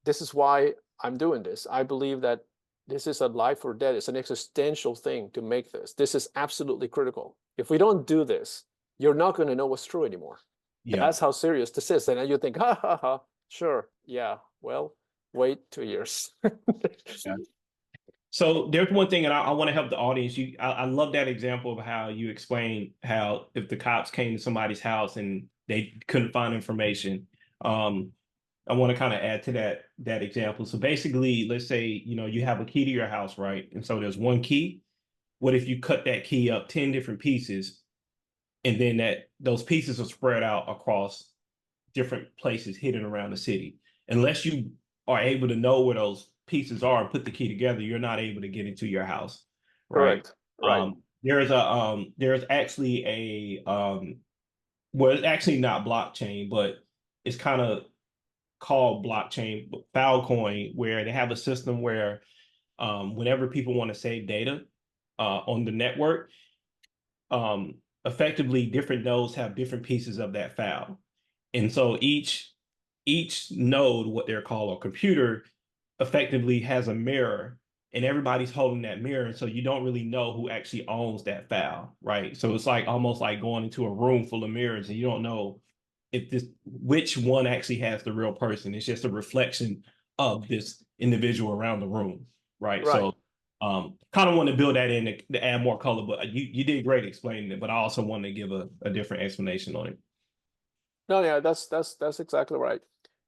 this is why I'm doing this. I believe that this is a life or death. It's an existential thing to make this. This is absolutely critical. If we don't do this, you're not going to know what's true anymore. Yeah. That's how serious this is. And you think, ha ha ha, sure, yeah. Well, wait 2 years. Yeah. So there's one thing, and I want to help the audience. I love that example of how you explain how if the cops came to somebody's house and they couldn't find information. Um, I want to kind of add to that example. So basically, let's say you have a key to your house, right? And so there's one key. What if you cut that key up 10 different pieces, and then those pieces are spread out across different places hidden around the city? Unless you are able to know where those pieces are and put the key together, you're not able to get into your house, right? Correct. Right. There's actually well, it's actually not blockchain, but it's kind of called blockchain Filecoin, where they have a system where whenever people want to save data on the network, effectively different nodes have different pieces of that file. And so each node, what they're called a computer, effectively has a mirror, and everybody's holding that mirror. And so you don't really know who actually owns that file, right? So it's like almost like going into a room full of mirrors and you don't know if which one actually has the real person. It's just a reflection of this individual around the room, right? Right. So kind of want to build that in to add more color, but you did great explaining it, but I also want to give a different explanation on it. No, yeah, that's exactly right.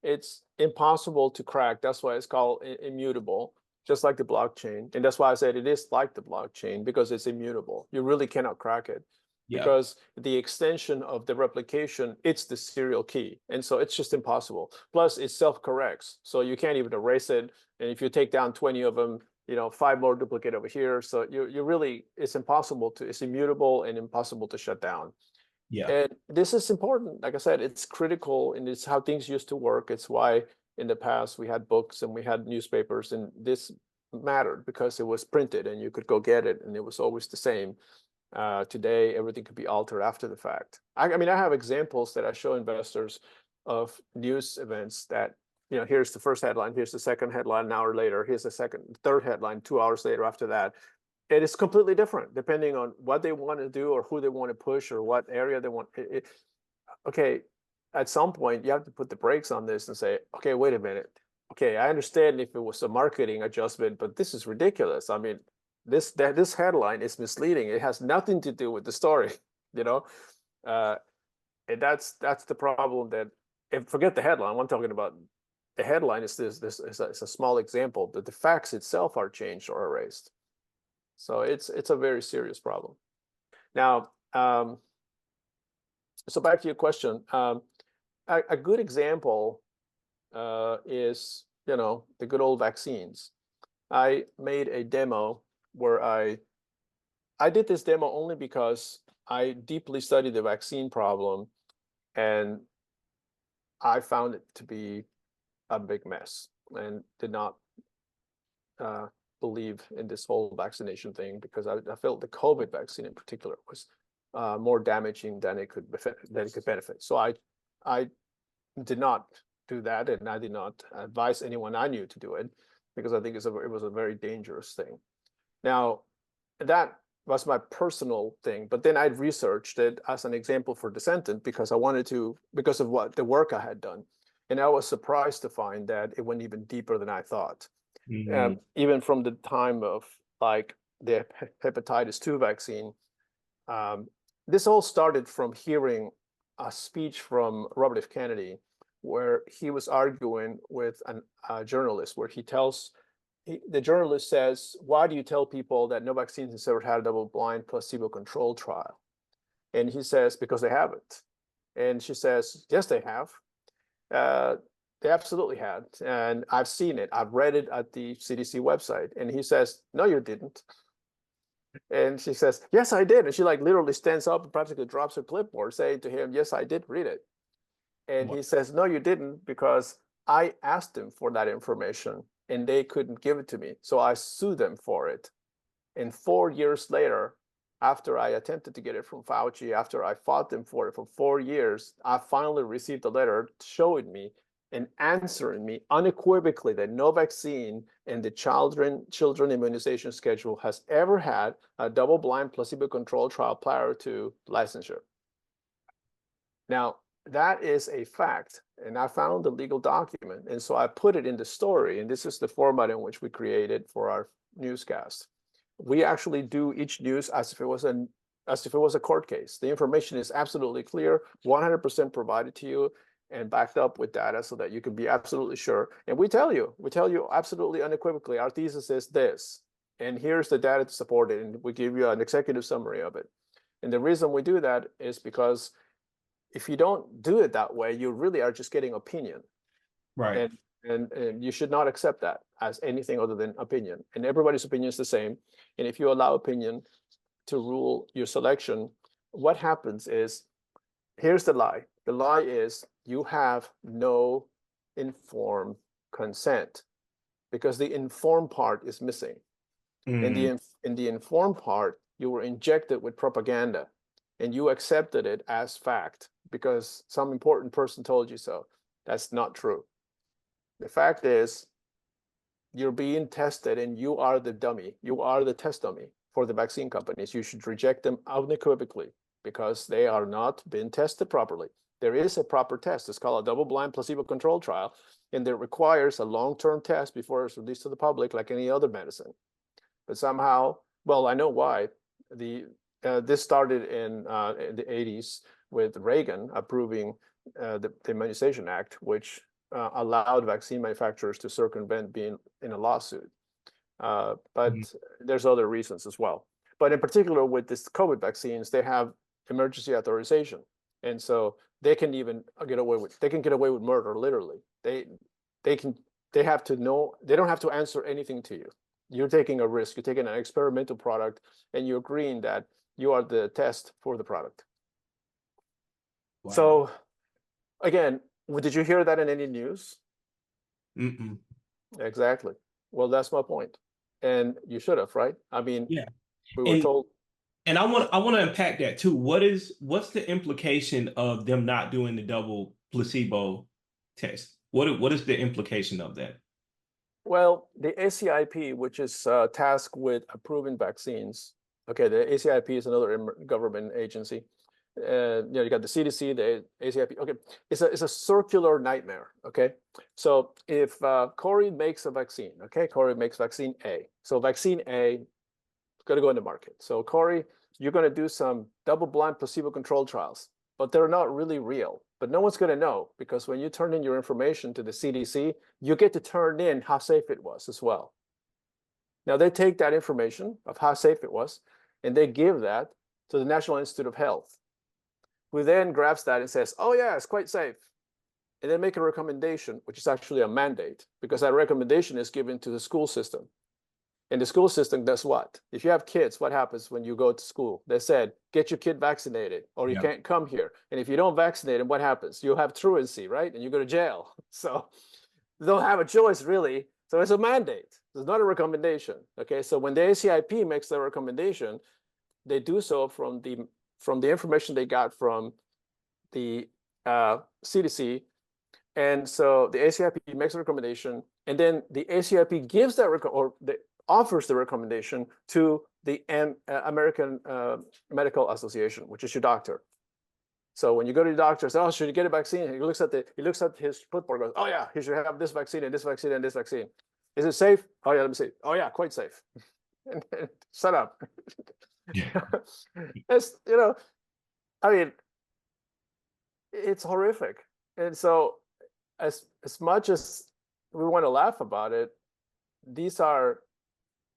It's impossible to crack. That's why it's called immutable, just like the blockchain. And that's why I said it is like the blockchain because it's immutable. You really cannot crack it Yeah. because the extension of the replication, it's the serial key. And so it's just impossible. Plus, it self-corrects. So you can't even erase it. And if you take down 20 of them, 5 more duplicate over here. So you really, it's impossible it's immutable and impossible to shut down. Yeah. And this is important. Like I said, it's critical and it's how things used to work. It's why in the past we had books and we had newspapers, and this mattered because it was printed and you could go get it and it was always the same. Today, everything could be altered after the fact. I mean, I have examples that I show investors of news events that, here's the first headline, here's the second headline an hour later, here's the third headline 2 hours later after that. It is completely different depending on what they want to do or who they want to push or what area they want. Okay, at some point you have to put the brakes on this and say, okay, wait a minute. Okay, I understand if it was a marketing adjustment, but this is ridiculous. I mean, this headline is misleading. It has nothing to do with the story, you know. And that's the problem. That if forget the headline, I'm talking about the headline is this is a small example, but the facts itself are changed or erased. So it's a very serious problem. Now, so back to your question, a good example is the good old vaccines. I made a demo where I did this demo only because I deeply studied the vaccine problem, and I found it to be a big mess and did not believe in this whole vaccination thing because I felt the COVID vaccine in particular was more damaging than it could benefit. So I did not do that, and I did not advise anyone I knew to do it because I think it was a very dangerous thing. Now, that was my personal thing, but then I researched it as an example for Descendant because I wanted to, because of what the work I had done. And I was surprised to find that it went even deeper than I thought. Even from the time of like the hepatitis 2 vaccine. This all started from hearing a speech from Robert F. Kennedy, where he was arguing with a journalist, where the journalist says, why do you tell people that no vaccines has ever had a double-blind placebo-controlled trial? And he says, because they haven't. And she says, yes, they have. They absolutely had. And I've seen it. I've read it at the CDC website. And he says, no, you didn't. And she says, yes, I did. And she like literally stands up and practically drops her clipboard saying to him, yes, I did read it. And he says, no, you didn't, because I asked them for that information and they couldn't give it to me. So I sued them for it. And 4 years later, after I attempted to get it from Fauci, after I fought them for it for 4 years, I finally received a letter showing me and answering me unequivocally that no vaccine in the children immunization schedule has ever had a double-blind placebo-controlled trial prior to licensure. Now, that is a fact, and I found the legal document, and so I put it in the story, and this is the format in which we created for our newscast. We actually do each news as if it was a court case. The information is absolutely clear, 100% provided to you and backed up with data so that you can be absolutely sure. And we tell you absolutely unequivocally, our thesis is this, and here's the data to support it, and we give you an executive summary of it. And the reason we do that is because if you don't do it that way, you really are just getting opinion. Right. And you should not accept that as anything other than opinion. And everybody's opinion is the same. And if you allow opinion to rule your selection, what happens is, here's the lie. The lie is you have no informed consent because the informed part is missing. In the informed part, you were injected with propaganda and you accepted it as fact because some important person told you so. That's not true. The fact is, you're being tested and you are the dummy. You are the test dummy for the vaccine companies. You should reject them unequivocally because they are not being tested properly. There is a proper test. It's called a double-blind placebo-controlled trial, and it requires a long-term test before it's released to the public like any other medicine. But somehow, well, I know why. This started in the 80s with Reagan approving the Immunization Act, which allowed vaccine manufacturers to circumvent being in a lawsuit. But there's other reasons as well. But in particular, with this COVID vaccines, they have emergency authorization, and so they can even get away with murder. Literally, they have to know, they don't have to answer anything to you. You're taking a risk. You're taking an experimental product, and you're agreeing that you are the test for the product. Wow. So, again, did you hear that in any news? Mm-mm. Exactly. Well, that's my point. And you should have, right? I mean, Yeah. we were told. And I want to unpack that too. What's the implication of them not doing the double placebo test? What is the implication of that? Well, the ACIP, which is tasked with approving vaccines. Okay, the ACIP is another government agency. You got the CDC, the ACIP. Okay, it's a circular nightmare. Okay, so if Corey makes a vaccine, okay, Corey makes vaccine A. So vaccine A is going to go in the market. So Corey, you're going to do some double-blind placebo-controlled trials, but they're not really real. But no one's going to know because when you turn in your information to the CDC, you get to turn in how safe it was as well. Now they take that information of how safe it was, and they give that to the National Institute of Health, who then grabs that and says, oh yeah, it's quite safe. And then make a recommendation, which is actually a mandate, because that recommendation is given to the school system. And the school system does what? If you have kids, what happens when you go to school? They said, get your kid vaccinated or you can't come here. And if you don't vaccinate them, what happens? You have truancy, right? And you go to jail. So they don't have a choice, really. So it's a mandate. It's not a recommendation. Okay, so when the ACIP makes their recommendation, they do so from the information they got from the CDC. And so the ACIP makes a recommendation, and then the ACIP gives that offers the recommendation to the American Medical Association, which is your doctor. So when you go to the doctor, say, "Oh, should you get a vaccine?" He looks at his clipboard, goes, "Oh yeah, he should have this vaccine and this vaccine and this vaccine. Is it safe? Oh yeah, let me see. Oh yeah, quite safe." And shut up. It's I mean, it's horrific. And so, as much as we want to laugh about it, these are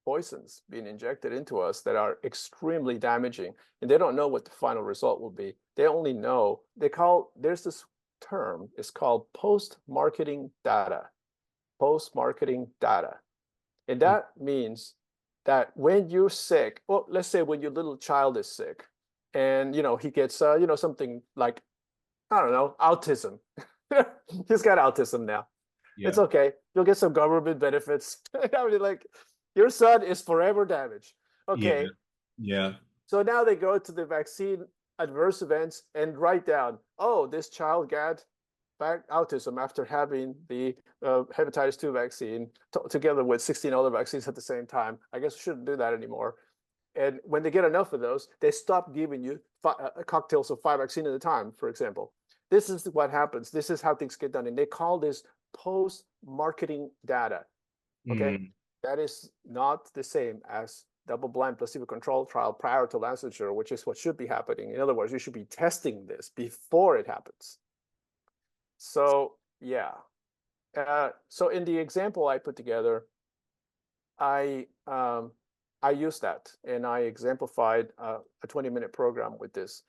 poisons being injected into us that are extremely damaging, and they don't know what the final result will be. They only know, there's this term, it's called post-marketing data. Post-marketing data. And that means that when you're sick, well, let's say when your little child is sick and he gets something like, I don't know, autism. He's got autism now. It's okay. You'll get some government benefits. I mean, like, your son is forever damaged. Okay. Yeah. So now they go to the vaccine adverse events and write down, oh, this child got autism after having the hepatitis 2 vaccine together with 16 other vaccines at the same time. I guess we shouldn't do that anymore. And when they get enough of those, they stop giving you cocktails of 5 vaccines at a time, for example. This is what happens. This is how things get done. And they call this post-marketing data. Okay. That is not the same as double-blind placebo-controlled trial prior to licensure, which is what should be happening. In other words, you should be testing this before it happens. So yeah. So in the example I put together, I used that and I exemplified a 20-minute program with this.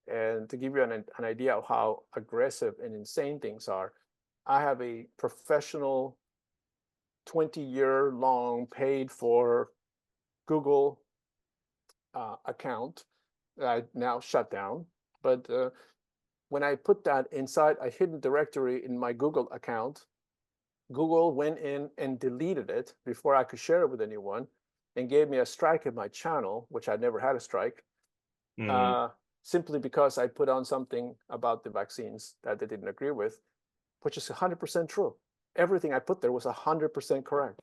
And to give you an idea of how aggressive and insane things are, I have a professional 20-year-long paid for Google account that I now shut down. But when I put that inside a hidden directory in my Google account, Google went in and deleted it before I could share it with anyone and gave me a strike in my channel, which I never had a strike, simply because I put on something about the vaccines that they didn't agree with, which is 100% true. Everything I put there was 100% correct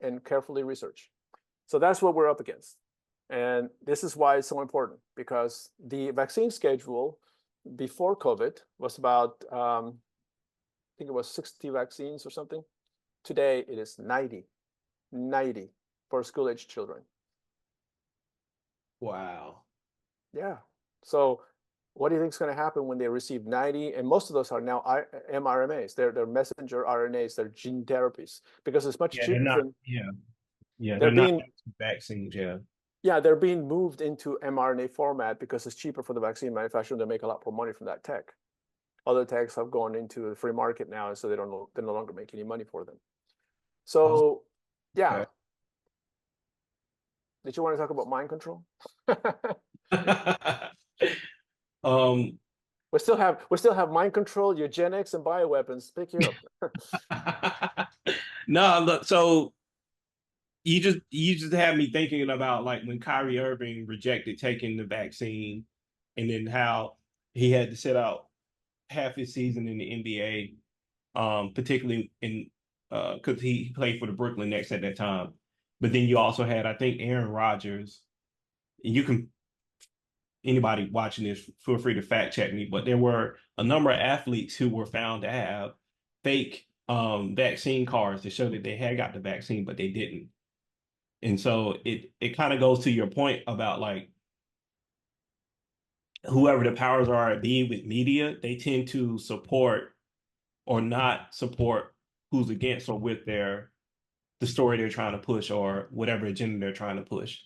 and carefully researched. So that's what we're up against. And this is why it's so important, because the vaccine schedule before COVID was about, I think it was 60 vaccines or something. Today it is 90 for school-age children. Wow. Yeah. So what do you think is going to happen when they receive 90? And most of those are now mRNAs. They're messenger RNAs. They're gene therapies, because it's much cheaper They're for not. them. Yeah, They're they're not being vaccines. Yeah. Yeah, they're being moved into mRNA format because it's cheaper for the vaccine manufacturer. They make a lot more money from that tech. Other techs have gone into the free market now, so they no longer make any money for them. So, yeah. Okay. Did you want to talk about mind control? um. We still have mind control, eugenics, and bioweapons. Pick you up. No, look. So you just had me thinking about like when Kyrie Irving rejected taking the vaccine, and then how he had to sit out half his season in the NBA, particularly in because he played for the Brooklyn Nets at that time. But then you also had, I think, Aaron Rodgers. And you can anybody watching this feel free to fact check me, but there were a number of athletes who were found to have fake vaccine cards to show that they had got the vaccine, but they didn't. And so it kind of goes to your point about like whoever the powers are be with media, they tend to support or not support who's against or with the story they're trying to push or whatever agenda they're trying to push.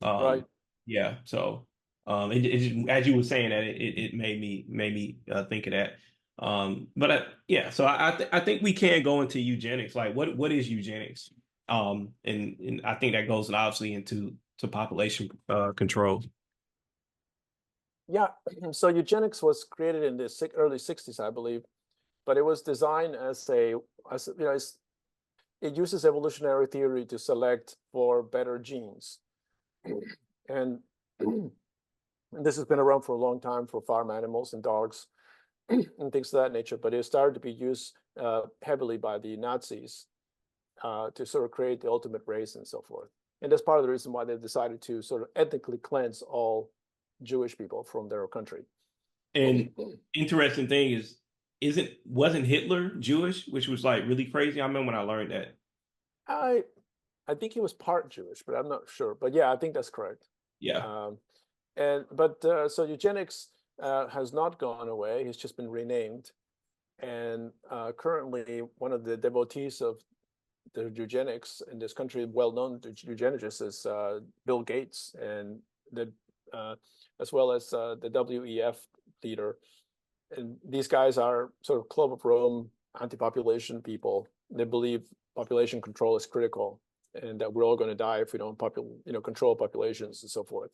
Right. Yeah. So it as you were saying that it made me think of that. But yeah, so I think we can go into eugenics. Like what is eugenics? And I think that goes obviously into population control. Yeah. So eugenics was created in the early 60s, I believe, but it was designed as it uses evolutionary theory to select for better genes. And this has been around for a long time for farm animals and dogs and things of that nature, but it started to be used heavily by the Nazis to sort of create the ultimate race and so forth. And that's part of the reason why they decided to sort of ethnically cleanse all Jewish people from their country. And interesting thing is, wasn't Hitler Jewish, which was like really crazy. I remember when I learned that. I think he was part Jewish, but I'm not sure. But yeah, I think that's correct. Yeah. So eugenics has not gone away. It's just been renamed. And currently, one of the devotees of the eugenics in this country, well-known eugenicist, is Bill Gates, and as well as the WEF leader. And these guys are sort of Club of Rome anti-population people. They believe population control is critical, and that we're all going to die if we don't control populations and so forth.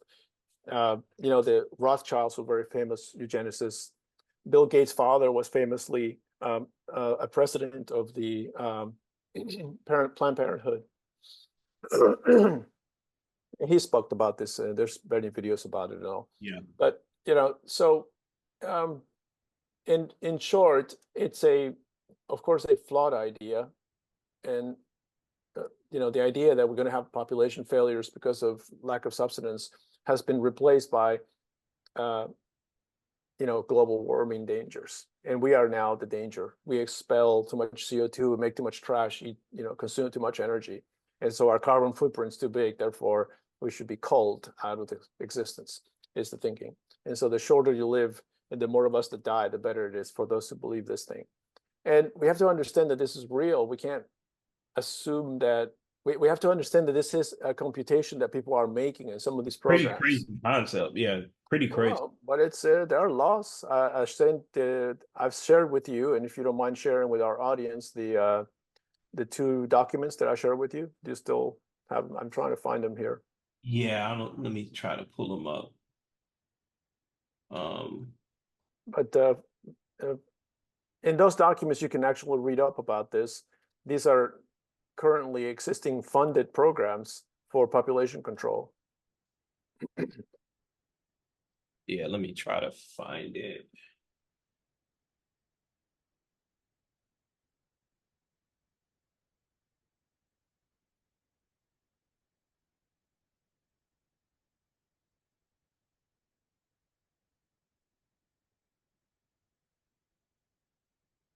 The Rothschilds were very famous eugenicists. Bill Gates' father was famously a president of the Planned Parenthood. He spoke about this. There's many videos about it and all. Yeah. But so um, in short, it's of course, a flawed idea, and the idea that we're going to have population failures because of lack of subsistence has been replaced by uh, global warming dangers. And we are now the danger. We expel too much CO2, make too much trash, eat, consume too much energy. And so our carbon footprint's too big. Therefore, we should be culled out of existence, is the thinking. And so the shorter you live and the more of us that die, the better it is for those who believe this thing. And we have to understand that this is real. We can't assume that we have to understand that this is a computation that people are making in some of these Pretty programs. crazy concept. Yeah, pretty crazy. Well, but it's there are laws. I've shared with you, and if you don't mind sharing with our audience, the two documents that I shared with you. Do you still have them? I'm trying to find them here. Yeah, I don't. Let me try to pull them up. Um, But uh, in those documents, you can actually read up about this. These are currently existing funded programs for population control. yeah, let me try to find it.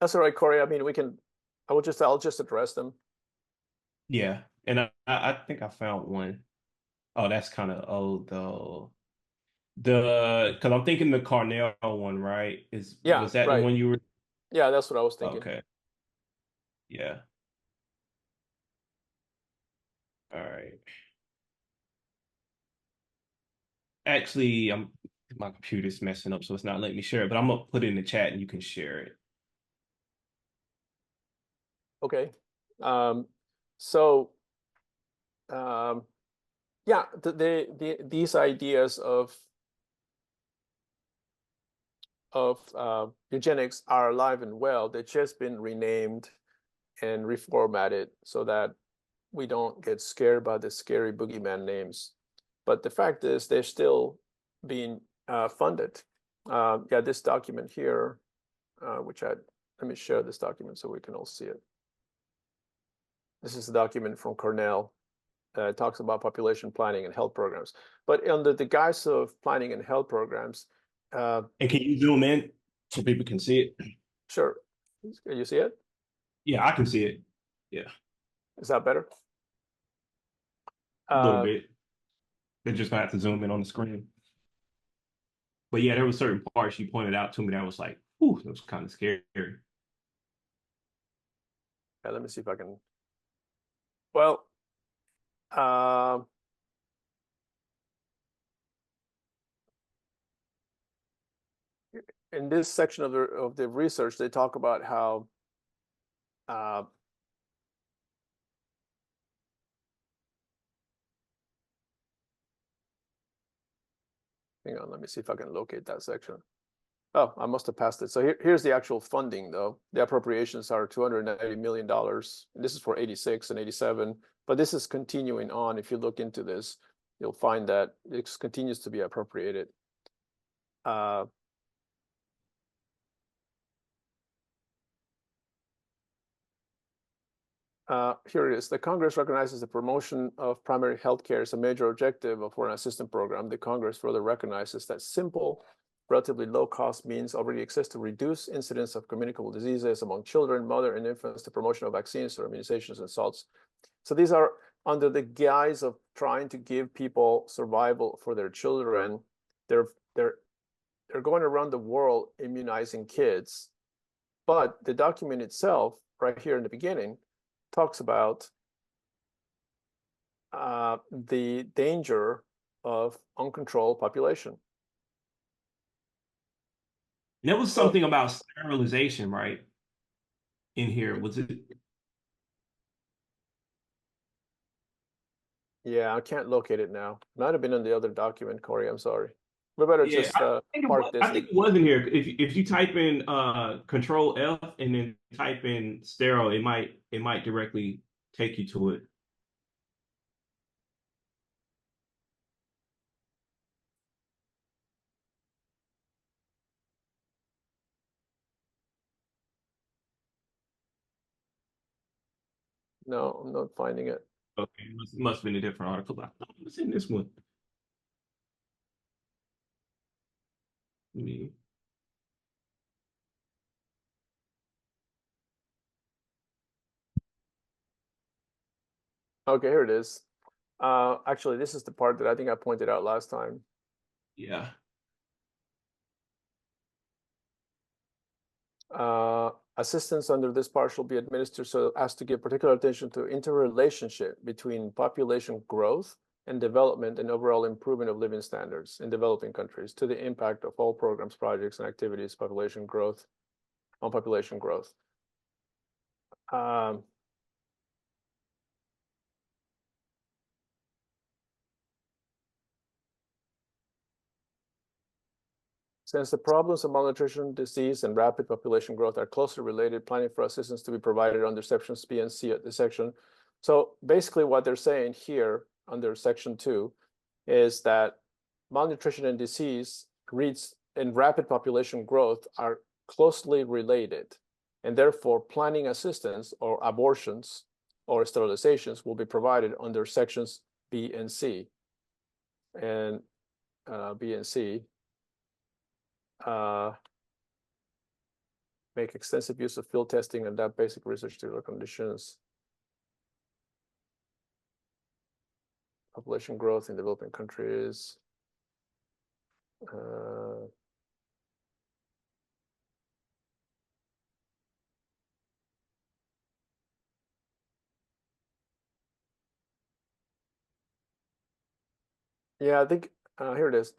That's all right, Corey. I mean, we can. I'll just address them. Yeah, and I think I found one. Oh, that's kind of old though. Because I'm thinking the Cornell one, right? Yeah, Was that the right. one you were? Yeah, that's what I was thinking. Okay, yeah. All right. Actually, my computer's messing up, so it's not letting me share it. But I'm gonna put it in the chat, and you can share it. Okay. Um, so um, yeah, these ideas of eugenics are alive and well. They've just been renamed and reformatted so that we don't get scared by the scary boogeyman names. But the fact is, they're still being funded. Yeah, this document here, let me share this document so we can all see it. This is a document from Cornell. It talks about population planning and health programs. But under the guise of planning and health programs, uh, And can you zoom in so people can see it? sure, you see it? Yeah, I can see it. Yeah, Is that better? a little Uh, bit. They're just gonna have to zoom in on the screen. But yeah, there were certain parts you pointed out to me that was like, "Ooh, that was kind of scary." yeah, let me see if I can. Well, uh, in this section of the research, they talk about how uh, hang on, let me see if I can locate that section. Oh, I must have passed it. So here's the actual funding, though. The appropriations are $290 million. And this is for 86 and 87, but this is continuing on. If you look into this, you'll find that it continues to be appropriated. Uh, Here it is. The Congress recognizes the promotion of primary health care as a major objective for an assistance program. The Congress further recognizes that simple, relatively low-cost means already exist to reduce incidence of communicable diseases among children, mother, and infants, the promotion of vaccines or immunizations and salts. So these are under the guise of trying to give people survival for their children. They're they're they're going around the world immunizing kids, but the document itself, right here in the beginning, talks about the danger of uncontrolled population. And there was So something about sterilization, right? In here, was it? yeah, I can't locate it now. Might have been in the other document, Corey. I'm sorry. We better Yeah, just park I this think and it was in here. If you type in Control F and then type in sterile, it might directly take you to it. No, I'm not finding it. Okay, must have been a different article. I thought it was in this one. Me. Okay, here it is. Actually, this is the part that I think I pointed out last time. Yeah. Assistance under this part shall be administered so as to give particular attention to interrelationship between population growth and development and overall improvement of living standards in developing countries, to the impact of all programs, projects, and activities population growth on population growth. Since the problems of malnutrition, disease, and rapid population growth are closely related, planning for assistance to be provided under sections B and C at this section. So basically what they're saying here under section 2 is that malnutrition and disease and rapid population growth are closely related, and therefore planning assistance or abortions or sterilizations will be provided under sections B and C. And B and C make extensive use of field testing and adapt basic research to their conditions. Population growth in developing countries. Yeah, I think here it is.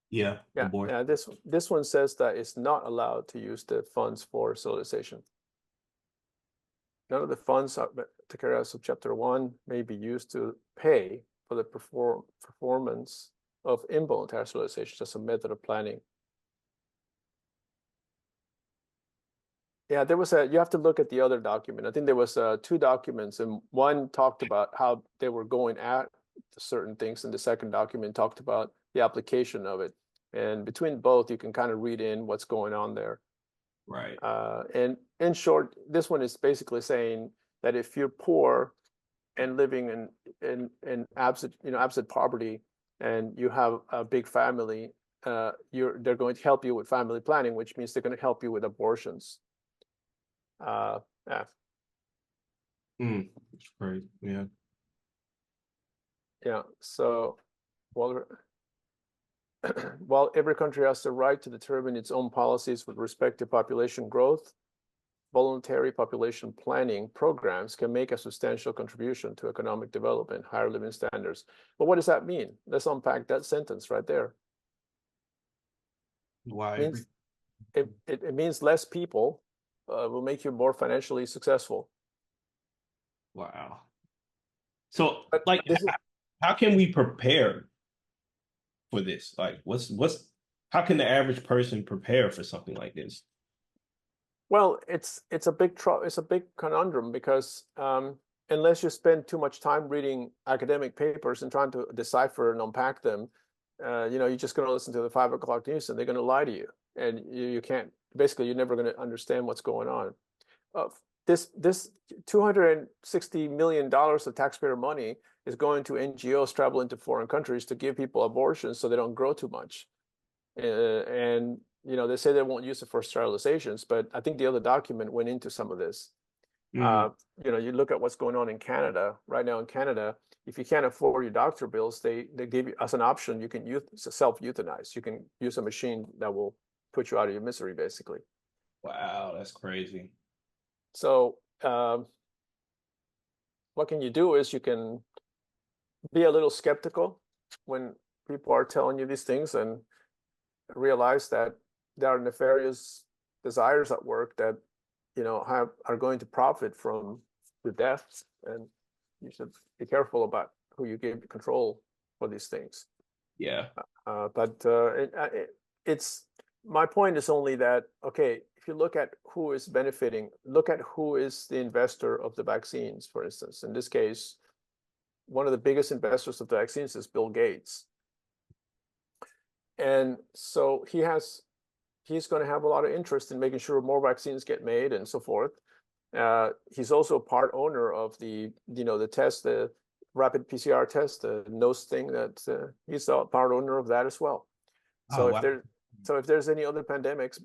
Yeah. Yeah. This one says that it's not allowed to use the funds for sterilization. None of the funds to carry out subchapter 1 may be used to pay for the performance of involuntary sterilization as a method of planning. Yeah, you have to look at the other document. I think there was 2 documents, and one talked about how they were going at certain things, and the second document talked about the application of it. And between both, you can kind of read in what's going on there. Right. And in short, this one is basically saying that if you're poor and living in absent poverty, and you have a big family, they're going to help you with family planning, which means they're going to help you with abortions. Yeah. It's crazy. Yeah. Yeah. So, while every country has the right to determine its own policies with respect to population growth, voluntary population planning programs can make a substantial contribution to economic development, higher living standards. But what does that mean? Let's unpack that sentence right there. Why? It means less people will make you more financially successful. Wow. So, But like, how can we prepare for this? Like, how can the average person prepare for something like this? Well, it's a big conundrum because unless you spend too much time reading academic papers and trying to decipher and unpack them, you're just going to listen to the 5 o'clock news, and they're going to lie to you, and you can't. Basically, you're never going to understand what's going on. This $260 million of taxpayer money is going to NGOs traveling to foreign countries to give people abortions so they don't grow too much, and they say they won't use it for sterilizations, but I think the other document went into some of this. You look at what's going on in Canada right now. In Canada, if you can't afford your doctor bills, they give you as an option, you can self-euthanize. You can use a machine that will put you out of your misery, basically. Wow, that's crazy. So what can you do is you can be a little skeptical when people are telling you these things, and realize that there are nefarious desires at work that are going to profit from the deaths, and you should be careful about who you give control for these things. Yeah. But it's my point is only that, okay, if you look at who is benefiting, look at who is the investor of the vaccines, for instance. In this case, one of the biggest investors of the vaccines is Bill Gates. And so he's going to have a lot of interest in making sure more vaccines get made and so forth. He's also part owner of the test, the rapid PCR test, the nose thing that he's a part owner of that as well. Oh So wow. if there's any other pandemics,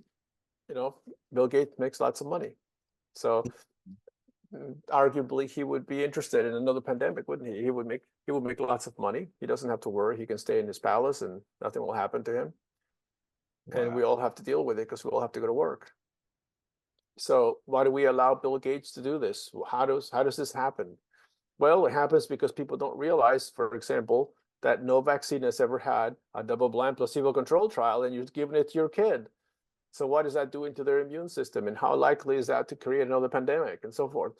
Bill Gates makes lots of money. So arguably he would be interested in another pandemic, wouldn't he? He would make lots of money. He doesn't have to worry. He can stay in his palace and nothing will happen to him. And we Wow. all have to deal with it because we all have to go to work. So why do we allow Bill Gates to do this? How does this happen? Well, it happens because people don't realize, for example, that no vaccine has ever had a double-blind placebo-controlled trial, and you've given it to your kid. So what is that doing to their immune system, and how likely is that to create another pandemic, and so forth?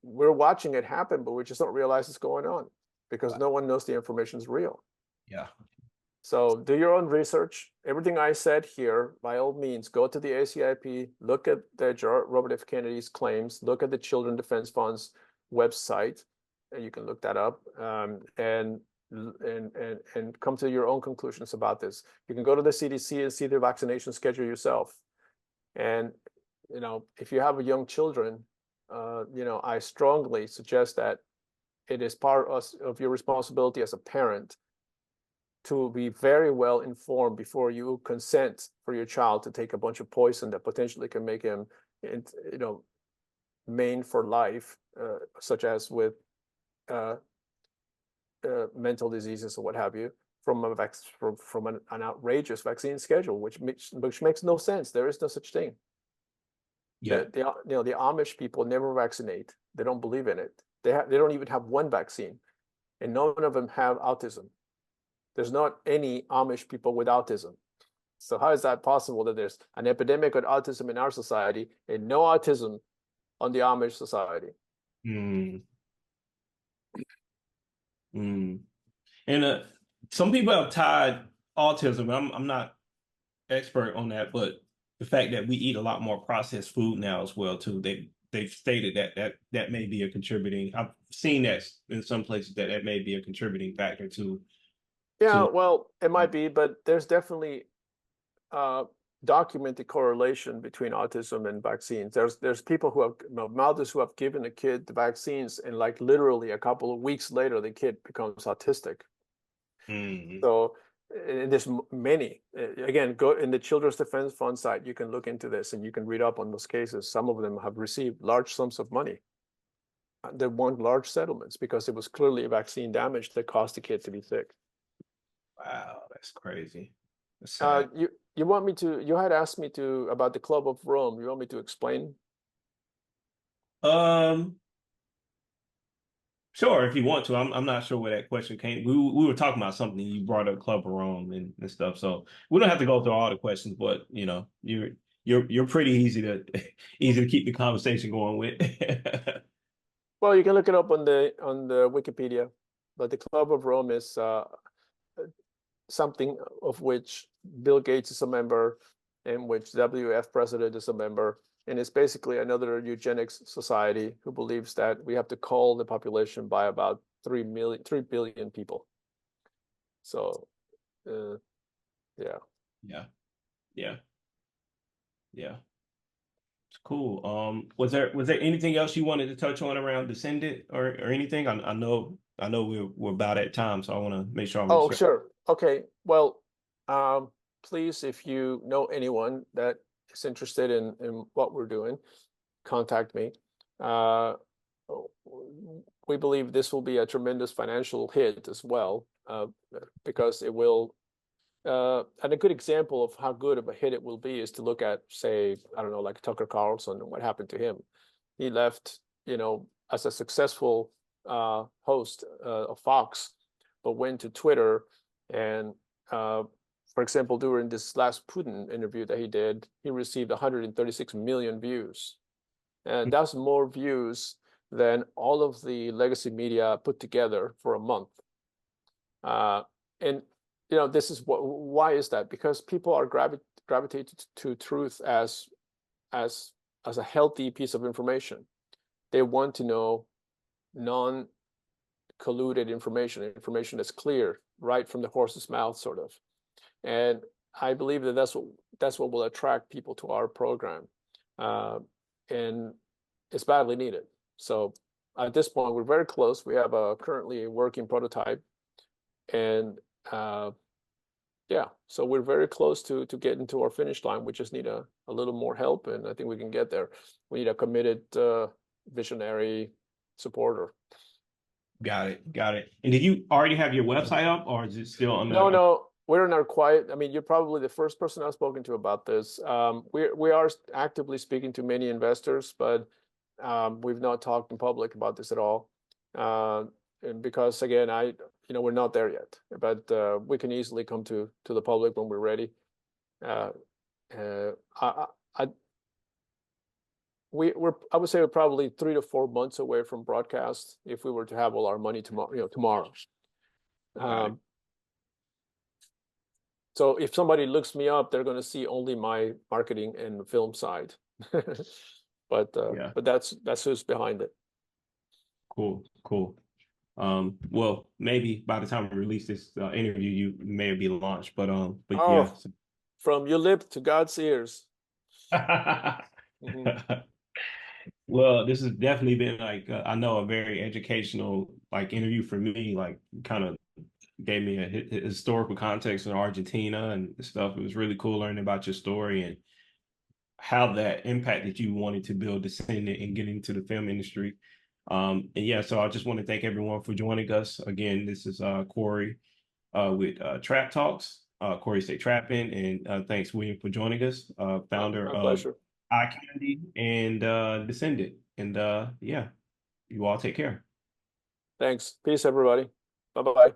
We're watching it happen, but we just don't realize it's going on because Wow. no one knows the information is real. Yeah. So do your own research. Everything I said here, by all means, go to the ACIP, look at the Robert F. Kennedy's claims, look at the Children Defense Fund's website, and you can look that up, and come to your own conclusions about this. You can go to the CDC and see the vaccination schedule yourself. And if you have young children, I strongly suggest that it is part of your responsibility as a parent to be very well informed before you consent for your child to take a bunch of poison that potentially can make him, maimed for life, such as with mental diseases or what have you, from an outrageous vaccine schedule, which makes no sense. There is no such thing. Yeah. The Amish people never vaccinate. They don't believe in it. They don't even have one vaccine, and none of them have autism. There's not any Amish people with autism. So how is that possible that there's an epidemic of autism in our society and no autism on the Amish society? Mm. Mm. And some people have tied autism. I'm not expert on that, but the fact that we eat a lot more processed food now as well too. They've stated that may be a contributing. I've seen that in some places that may be a contributing factor Yeah, to. well, it might be, but there's definitely documented correlation between autism and vaccines. There's people who have mothers who have given a kid the vaccines, and like literally a couple of weeks later, the kid becomes autistic. Mm, So there's many. Again, go in the Children's Defense Fund site. You can look into this, and you can read up on those cases. Some of them have received large sums of money. They won large settlements because it was clearly a vaccine damage that caused the kid to be sick. wow, that's crazy. That's sad. You want me to? You had asked me to about the Club of Rome. You want me to explain? Um, sure, if you want to. I'm not sure where that question came. We were talking about something. You brought up Club of Rome and stuff. So we don't have to go through all the questions, but you're pretty easy to easy to keep the conversation going with. Well, you can look it up on the Wikipedia. But the Club of Rome is something of which Bill Gates is a member, in which WF president is a member, and it's basically another eugenics society who believes that we have to cull the population by about 3 billion people. So, yeah. Yeah, yeah, yeah. It's cool. Was there anything else you wanted to touch on around descendant or anything? I know we're about at time, so I want to make sure I'm Oh, respectful. sure. Okay. Well, please, if you know anyone that is interested in what we're doing, contact me. Uh, we believe this will be a tremendous financial hit as well, because it will. And a good example of how good of a hit it will be is to look at, say, I don't know, like Tucker Carlson and what happened to him. He left, as a successful host of Fox, but went to Twitter and, for example, during this last Putin interview that he did, he received 136 million views. And that's more views than all of the legacy media put together for a month. And this is why is that? Because people are gravitated to truth as a healthy piece of information. They want to know non colluded information that's clear, right from the horse's mouth, sort of. And I believe that that's what will attract people to our program, and it's badly needed. So at this point, we're very close. We have currently a working prototype, and yeah, so we're very close to getting to our finish line. We just need a little more help, and I think we can get there. We need a committed, visionary supporter. Got it. Got it. And did you already have your website up, or is it still No, under? no, we're in our quiet. I mean, you're probably the first person I've spoken to about this. We are actively speaking to many investors, but we've not talked in public about this at all. And because again, we're not there yet, but we can easily come to the public when we're ready. Uh, I, I would say we're probably 3 to 4 months away from broadcast if we were to have all our money tomorrow. Got it. So if somebody looks me up, they're going to see only my marketing and film side. But Yeah. that's who's behind it. Cool. Cool. Well, maybe by the time we release this interview, you may be launched, but yeah. Oh, from your lip to God's ears. Mhm. Well, this has definitely been like I know a very educational like interview for me. Like, kind of gave me a historical context in Argentina and stuff. It was really cool learning about your story and how that impacted you wanting to build Descendant and get into the film industry. And yeah, so I just want to thank everyone for joining us. Again, this is Corey with Trap Talks, Corey Stay Trapping, and thanks William for joining us, founder My of pleasure. Eye Candy and Descendant. And yeah, you all take care. Thanks. Peace, everybody. Bye-bye.